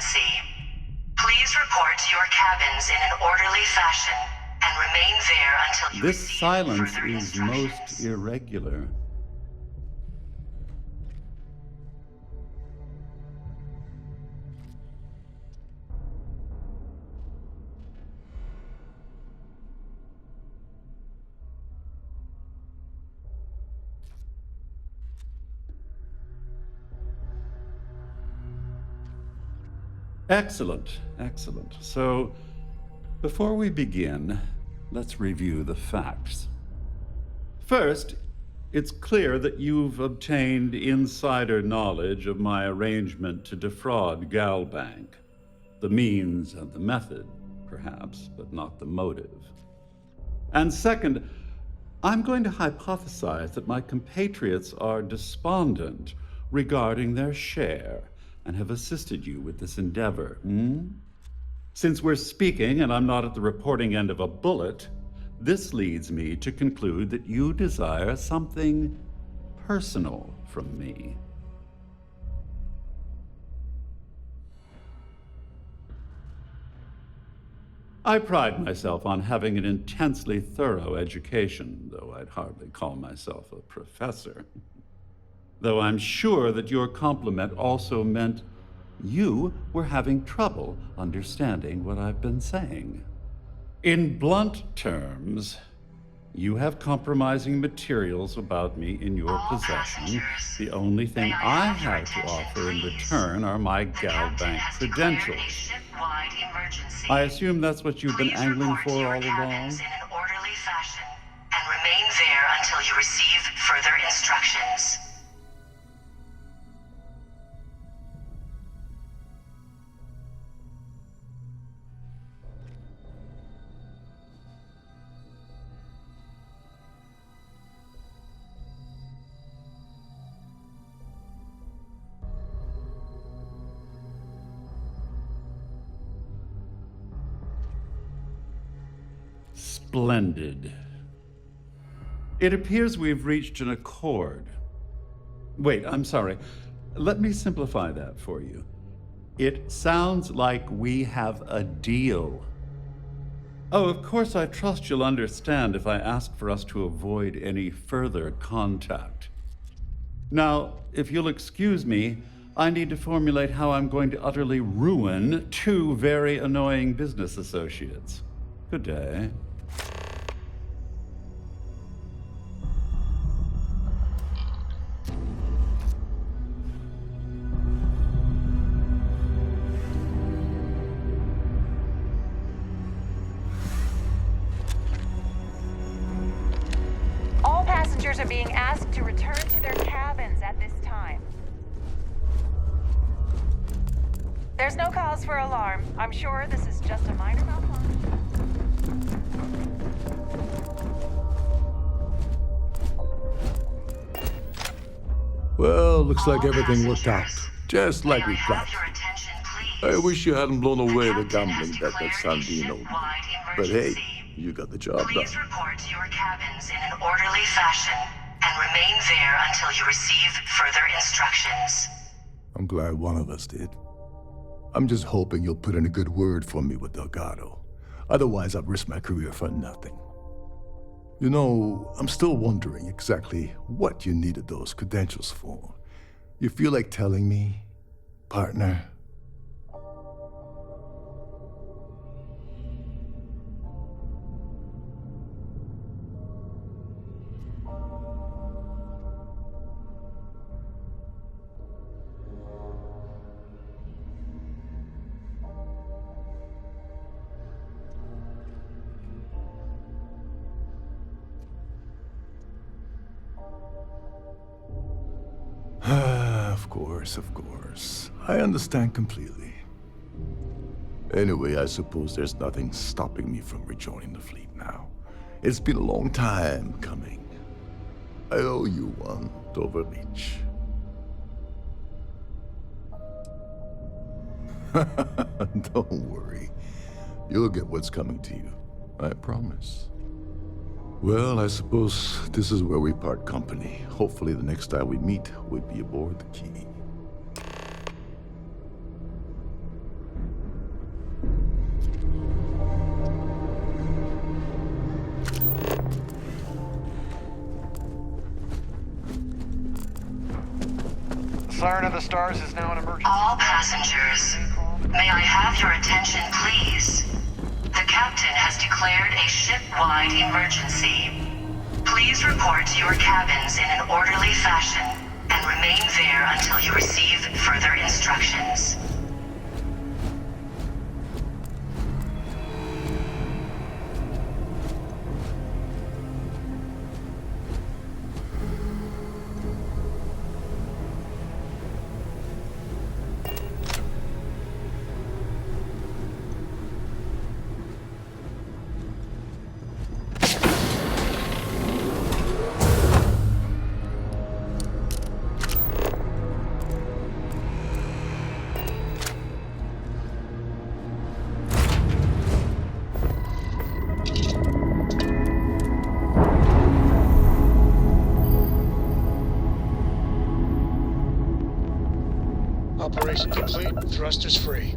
emergency. Please report to your cabins in an orderly fashion and remain there until you This receive silence further is instructions. most irregular. Excellent, excellent. So, before we begin, let's review the facts. First, it's clear that you've obtained insider knowledge of my arrangement to defraud Galbank. The means and the method, perhaps, but not the motive. And second, I'm going to hypothesize that my compatriots are despondent regarding their share and have assisted you with this endeavor. Since we're speaking and I'm not at the reporting end of a bullet, this leads me to conclude that you desire something personal from me. I pride myself on having an intensely thorough education, though I'd hardly call myself a professor. Though I'm sure that your compliment also meant you were having trouble understanding what I've been saying. In blunt terms, you have compromising materials about me in your possession. The only thing I have to offer in return are my Galbank credentials. I assume that's what you've been angling for all along? In an orderly fashion and remain there until you receive further instructions. Splendid. It appears we've reached an accord. Wait, I'm sorry. Let me simplify that for you. It sounds like we have a deal. Oh, of course, I trust you'll understand if I ask for us to avoid any further contact. Now, if you'll excuse me, I need to formulate how I'm going to utterly ruin two very annoying business associates. Good day. All passengers are being asked to return to their cabins at this time. There's no cause for alarm. I'm sure this is just a minor malfunction. Well, looks like everything worked out. Just like we planned. I wish you hadn't blown away the gambling bet that Sandino did. But hey, you got the job done. Please report to your cabins in an orderly fashion and remain there until you receive further instructions. I'm glad one of us did. I'm just hoping you'll put in a good word for me with Delgado. Otherwise, I've risked my career for nothing. You know, I'm still wondering exactly what you needed those credentials for. You feel like telling me, partner? Of course. I understand completely. Anyway, I suppose there's nothing stopping me from rejoining the fleet now. It's been a long time coming. I owe you one, Doverlich. Don't worry. You'll get what's coming to you. I promise. Well, I suppose this is where we part company. Hopefully the next time we meet, we'll be aboard the Key. Siren of the Stars is now an emergency. All passengers, may I have your attention, please? The captain has declared a ship-wide emergency. Please report to your cabins in an orderly fashion and remain there until you receive further instructions. Operation complete. Thrusters free.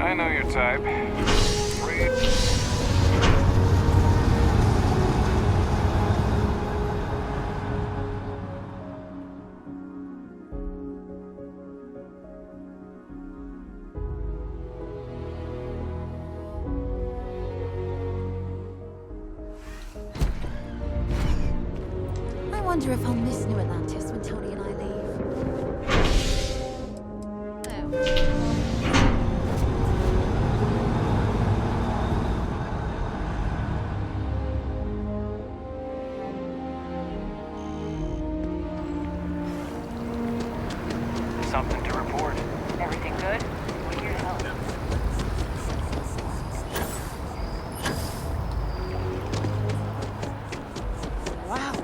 I know your type. I wonder if I'll miss New Atlantis when Tony and I leave. Something to report. Everything good? We're here to help. Wow.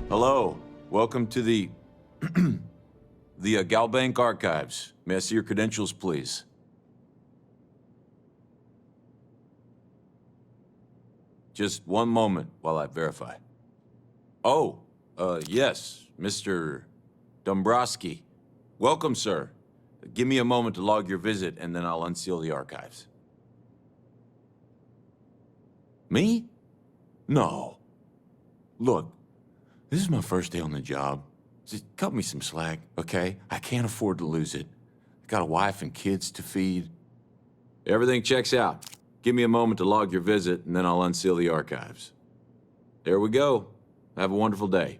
Hello. Welcome to the Galbank Archives. May I see your credentials, please? Just one moment while I verify. Oh, yes, Mr. Dombrowski. Welcome, sir. Give me a moment to log your visit, and then I'll unseal the archives. Me? No. Look, this is my first day on the job. Just cut me some slack, okay? I can't afford to lose it. I got a wife and kids to feed. Everything checks out. Give me a moment to log your visit, and then I'll unseal the archives. There we go. Have a wonderful day.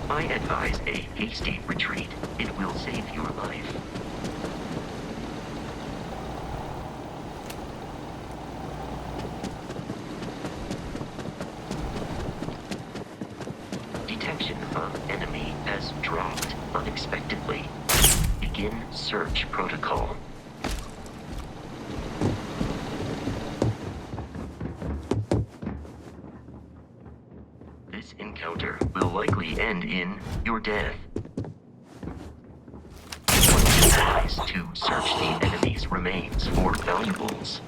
I advise a hasty retreat. It will save your life. Detection of enemy has dropped unexpectedly. Begin search protocol. This encounter will likely end in your death. One advised to search the enemy's remains for valuables.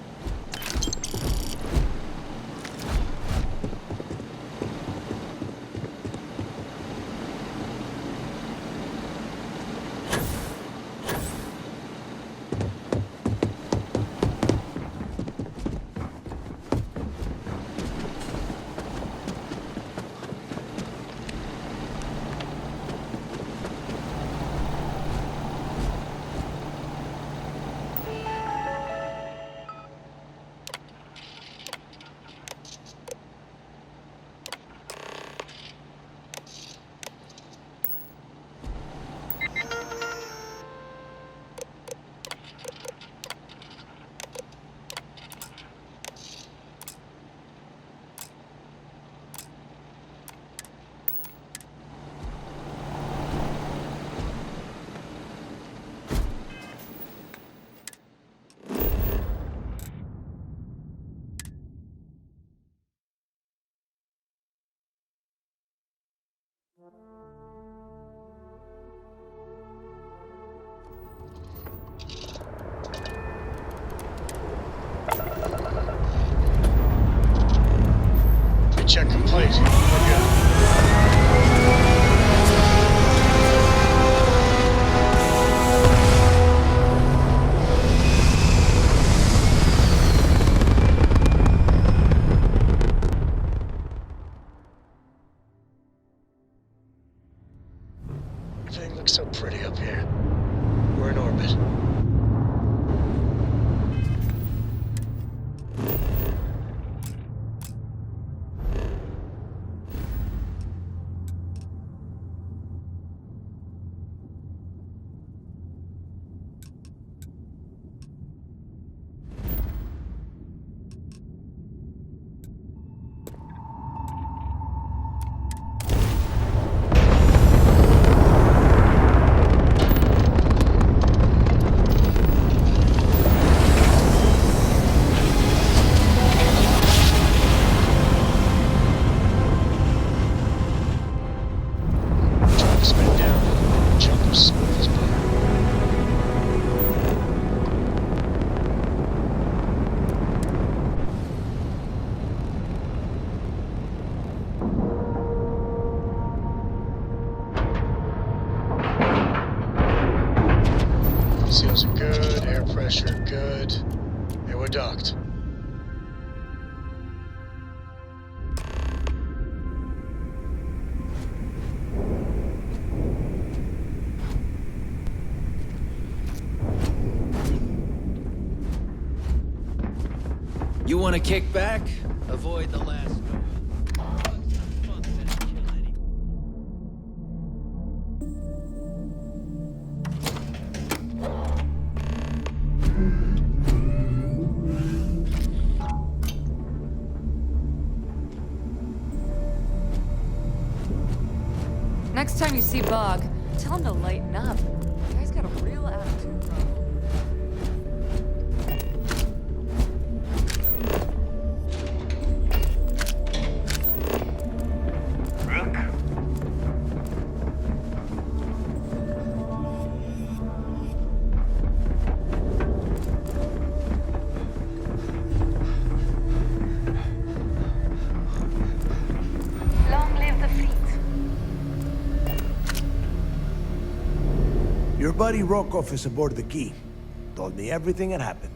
Check complete. We're good. Everything looks so pretty up here. We're in orbit. Seals are good, air pressure good. And we're docked. You want to kick back? Avoid the last. Next time you see Bog, tell him to lighten up. The guy's got a real attitude problem. Long live the fleet. Your buddy Rokov is aboard the Key. Told me everything that happened.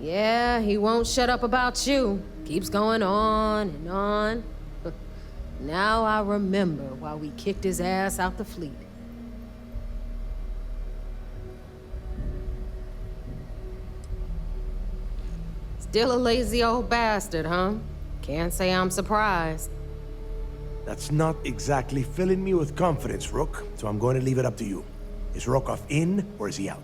Yeah, he won't shut up about you. Keeps going on and on. Now I remember why we kicked his ass out the fleet. Still a lazy old bastard, huh? Can't say I'm surprised. That's not exactly filling me with confidence, Rook, so I'm going to leave it up to you. Is Rokov in, or is he out?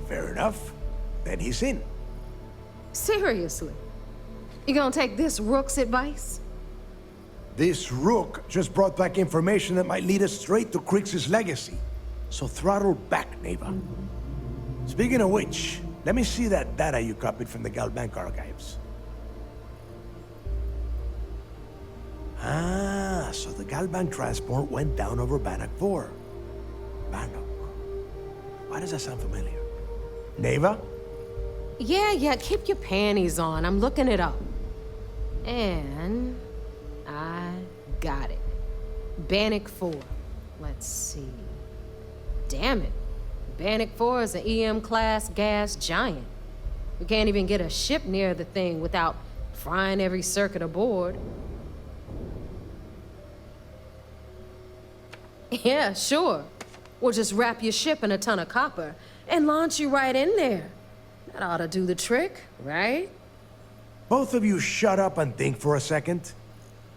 Fair enough. Then he's in. Seriously? You gonna take this Rook's advice? This Rook just brought back information that might lead us straight to Krix's legacy. So throttle back, Neva. Speaking of which, let me see that data you copied from the Galbank archives. Ah, so the Galbank transport went down over Bannock 4. Bannock. Why does that sound familiar? Neva? Yeah, keep your panties on. I'm looking it up. And I got it. Bannock 4. Let's see. Damn it. Bannock 4 is an EM-class gas giant. We can't even get a ship near the thing without frying every circuit aboard. Yeah, sure. We'll just wrap your ship in a ton of copper and launch you right in there. That ought to do the trick, right? Both of you shut up and think for a second.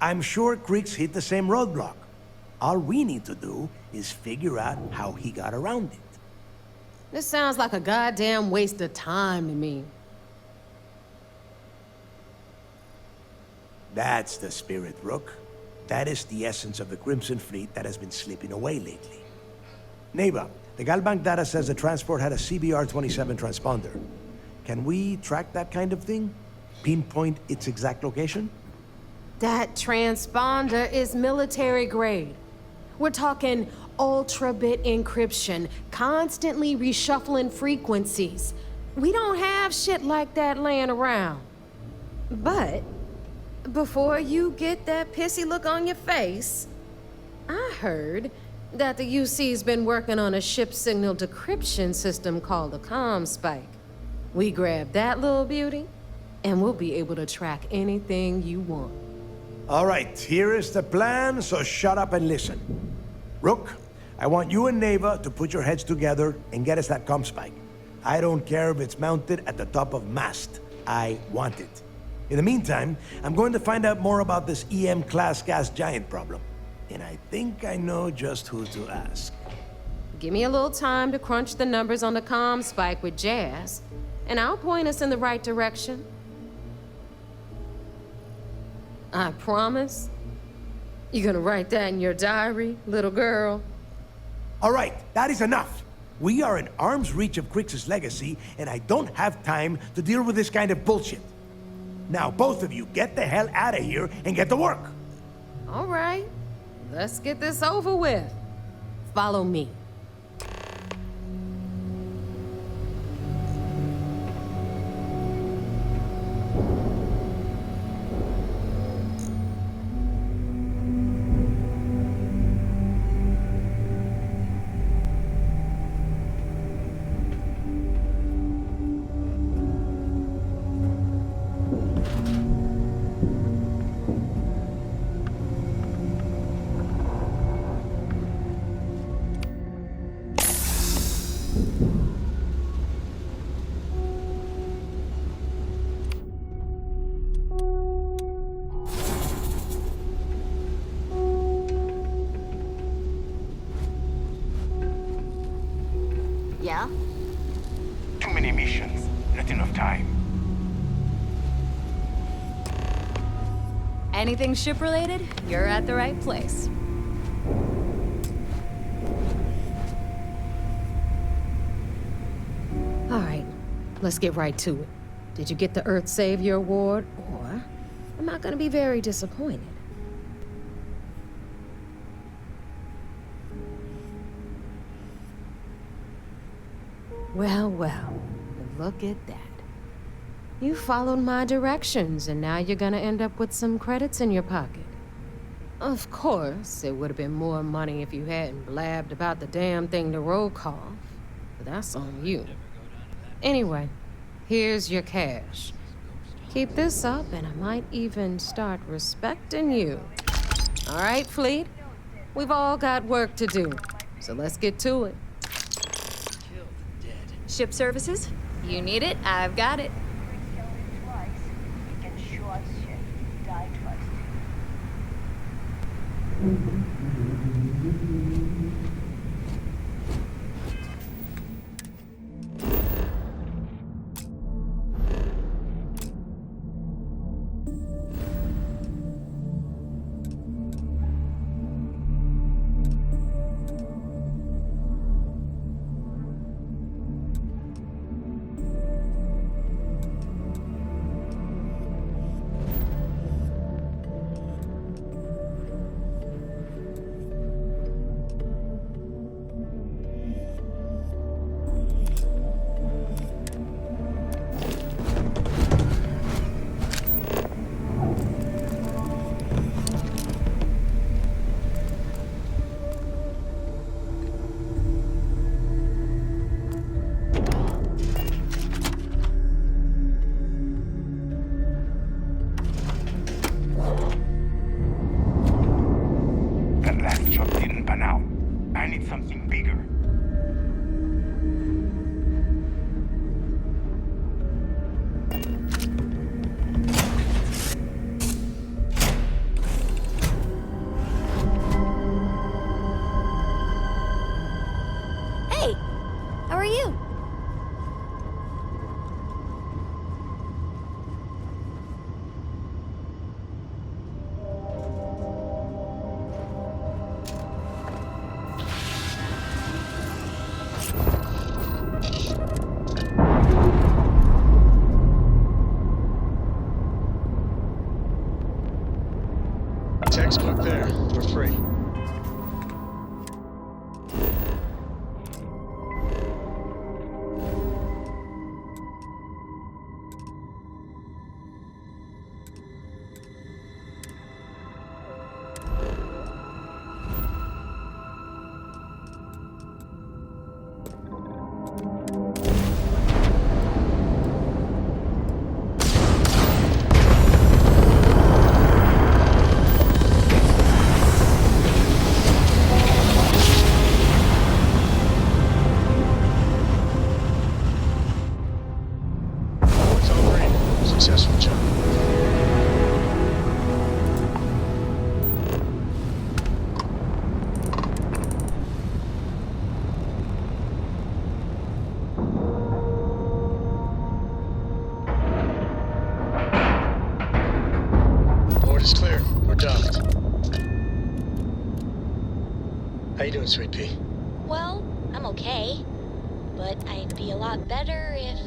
I'm sure Krix hit the same roadblock. All we need to do is figure out how he got around it. This sounds like a goddamn waste of time to me. That's the spirit, Rook. That is the essence of the Crimson Fleet that has been slipping away lately. Neva, the Galbank data says the transport had a CBR-27 transponder. Can we track that kind of thing? Pinpoint its exact location? That transponder is military grade. We're talking ultra-bit encryption, constantly reshuffling frequencies. We don't have shit like that laying around. But before you get that pissy look on your face, I heard that the UC's been working on a ship signal decryption system called a ComSpike. We grab that little beauty, and we'll be able to track anything you want. All right, here is the plan, so shut up and listen. Rook, I want you and Neva to put your heads together and get us that ComSpike. I don't care if it's mounted at the top of mast. I want it. In the meantime, I'm going to find out more about this EM-class gas giant problem. And I think I know just who to ask. Give me a little time to crunch the numbers on the ComSpike with Jazz, and I'll point us in the right direction. I promise. You gonna write that in your diary, little girl? All right, that is enough. We are in arm's reach of Krix's legacy, and I don't have time to deal with this kind of bullshit. Now, both of you, get the hell out of here and get to work. All right, let's get this over with. Follow me. Yeah? Too many missions, not enough time. Anything ship-related, you're at the right place. All right, let's get right to it. Did you get the Earth Savior Award, or I'm not gonna be very disappointed. Well, well, look at that. You followed my directions, and now you're gonna end up with some credits in your pocket. Of course, it would have been more money if you hadn't blabbed about the damn thing to Rokov, but that's on you. Anyway, here's your cash. Keep this up, and I might even start respecting you. All right, Fleet? We've all got work to do, so let's get to it. Ship services? You need it, I've got it. Textbook there. We're free. Successful job. Board is clear. We're docked. How you doing, Sweet Pea? Well, I'm okay. But I'd be a lot better if...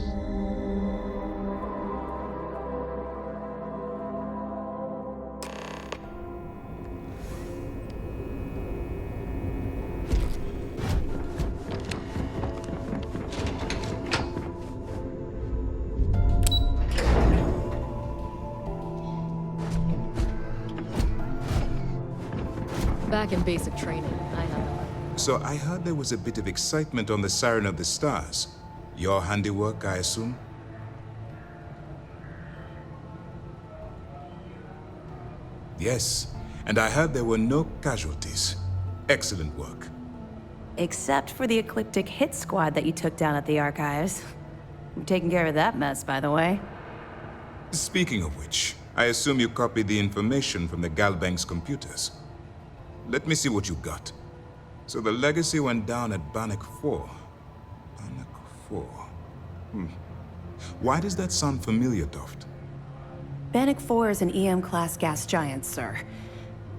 Back in basic training, I have... So I heard there was a bit of excitement on the Siren of the Stars. Your handiwork, I assume? Yes, and I heard there were no casualties. Excellent work. Except for the eclectic hit squad that you took down at the archives. We've taken care of that mess, by the way. Speaking of which, I assume you copied the information from the Galbank's computers. Let me see what you got. So the legacy went down at Bannock 4. Bannock 4. Why does that sound familiar, Toft? Bannock 4 is an EM-class gas giant, sir.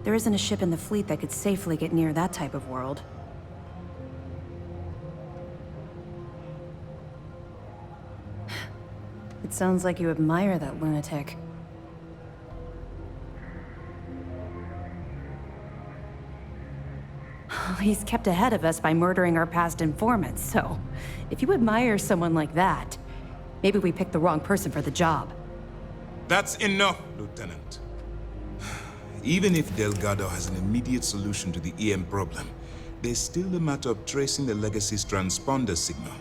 There isn't a ship in the fleet that could safely get near that type of world. It sounds like you admire that lunatic. He's kept ahead of us by murdering our past informants, so if you admire someone like that, maybe we picked the wrong person for the job. That's enough, Lieutenant. Even if Delgado has an immediate solution to the EM problem, there's still the matter of tracing the Legacy's transponder signal.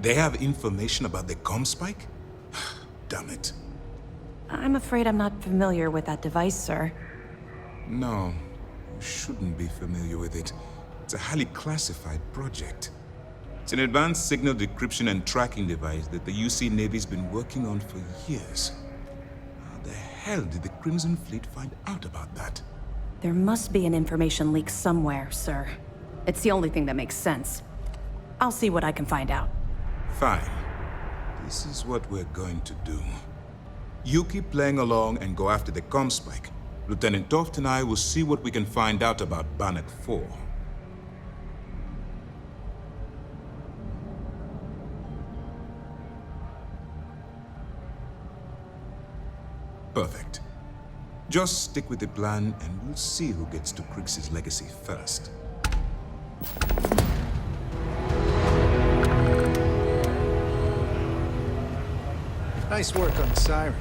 They have information about the ComSpike? Damn it. I'm afraid I'm not familiar with that device, sir. No, you shouldn't be familiar with it. It's a highly classified project. It's an advanced signal decryption and tracking device that the UC Navy's been working on for years. How the hell did the Crimson Fleet find out about that? There must be an information leak somewhere, sir. It's the only thing that makes sense. I'll see what I can find out. Fine. This is what we're going to do. You keep playing along and go after the ComSpike. Lieutenant Toft and I will see what we can find out about Bannock 4. Perfect. Just stick with the plan and we'll see who gets to Kryx's legacy first. Nice work on the siren.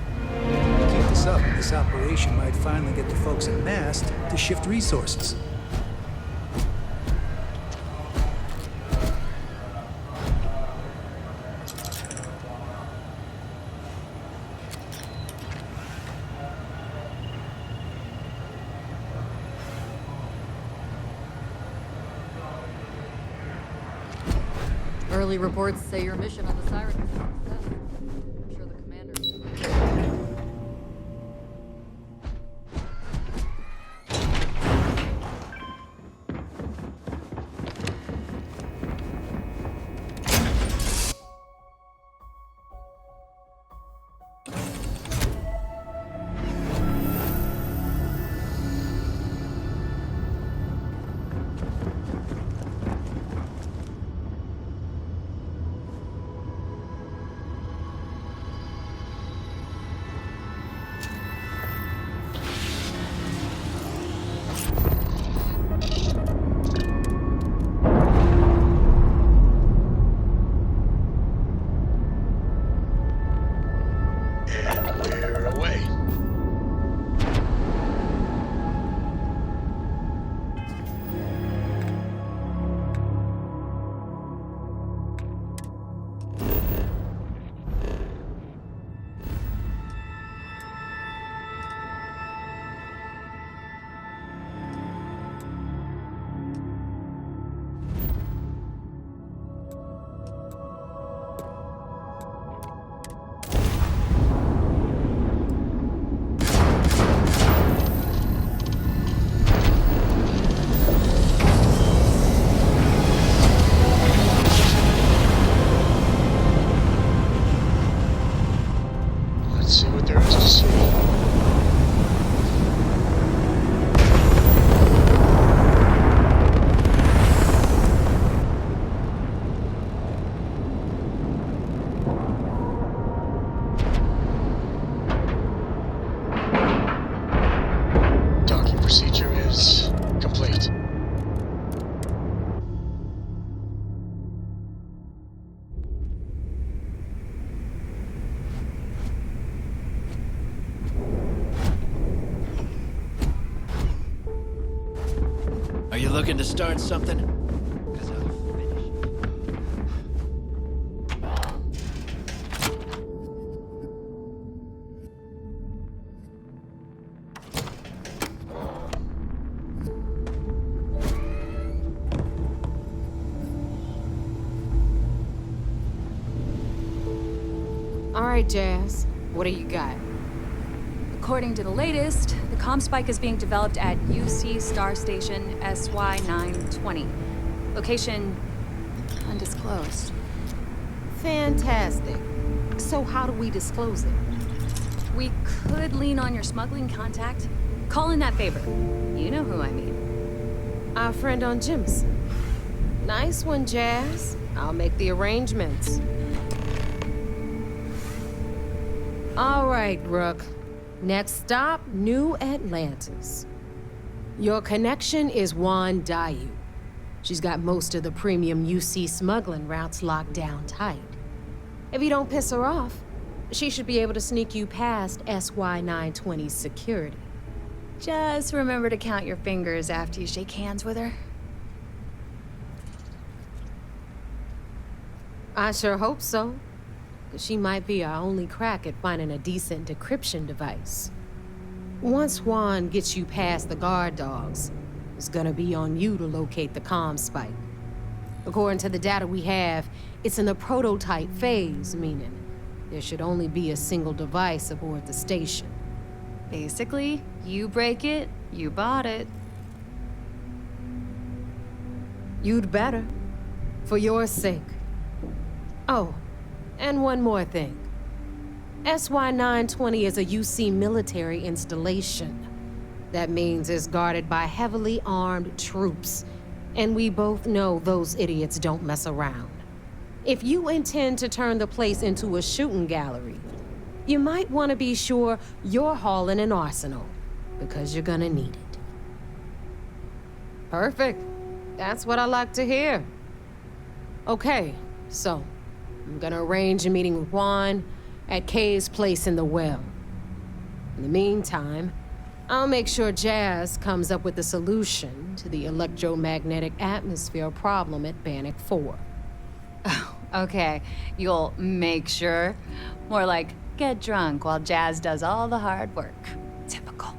Keep this up, this operation might finally get the folks at MAST to shift resources. Early reports say your mission on the siren is a success. I'm sure the commander... Procedure is complete. Are you looking to start something? right, Jazz. What do you got? According to the latest, the comm spike is being developed at UC Star Station SY-920. Location undisclosed. Fantastic. So how do we disclose it? We could lean on your smuggling contact. Call in that favor. You know who I mean. Our friend on Jimson. Nice one, Jazz. I'll make the arrangements. All right, Rook. Next stop, New Atlantis. Your connection is Juan Dayu. She's got most of the premium UC smuggling routes locked down tight. If you don't piss her off, she should be able to sneak you past SY-920's security. Just remember to count your fingers after you shake hands with her. I sure hope so. She might be our only crack at finding a decent decryption device. Once Juan gets you past the guard dogs, it's gonna be on you to locate the comm spike. According to the data we have, it's in the prototype phase, meaning there should only be a single device aboard the station. Basically, you break it, you bought it. You'd better. For your sake. Oh, and one more thing. SY-920 is a UC military installation. That means it's guarded by heavily armed troops. And we both know those idiots don't mess around. If you intend to turn the place into a shooting gallery, you might want to be sure you're hauling an arsenal, because you're gonna need it. Perfect. That's what I like to hear. Okay, so I'm gonna arrange a meeting with Juan at Kay's place in the well. In the meantime, I'll make sure Jazz comes up with a solution to the electromagnetic atmosphere problem at Bannock 4. Oh, okay. You'll make sure. More like, get drunk while Jazz does all the hard work. Typical.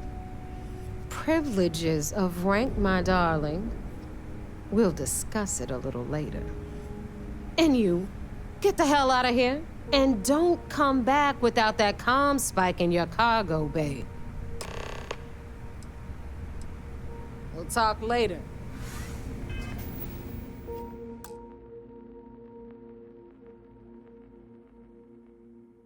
Privileges of rank, my darling. We'll discuss it a little later. And you, get the hell out of here. And don't come back without that comm spike in your cargo bay. We'll talk later.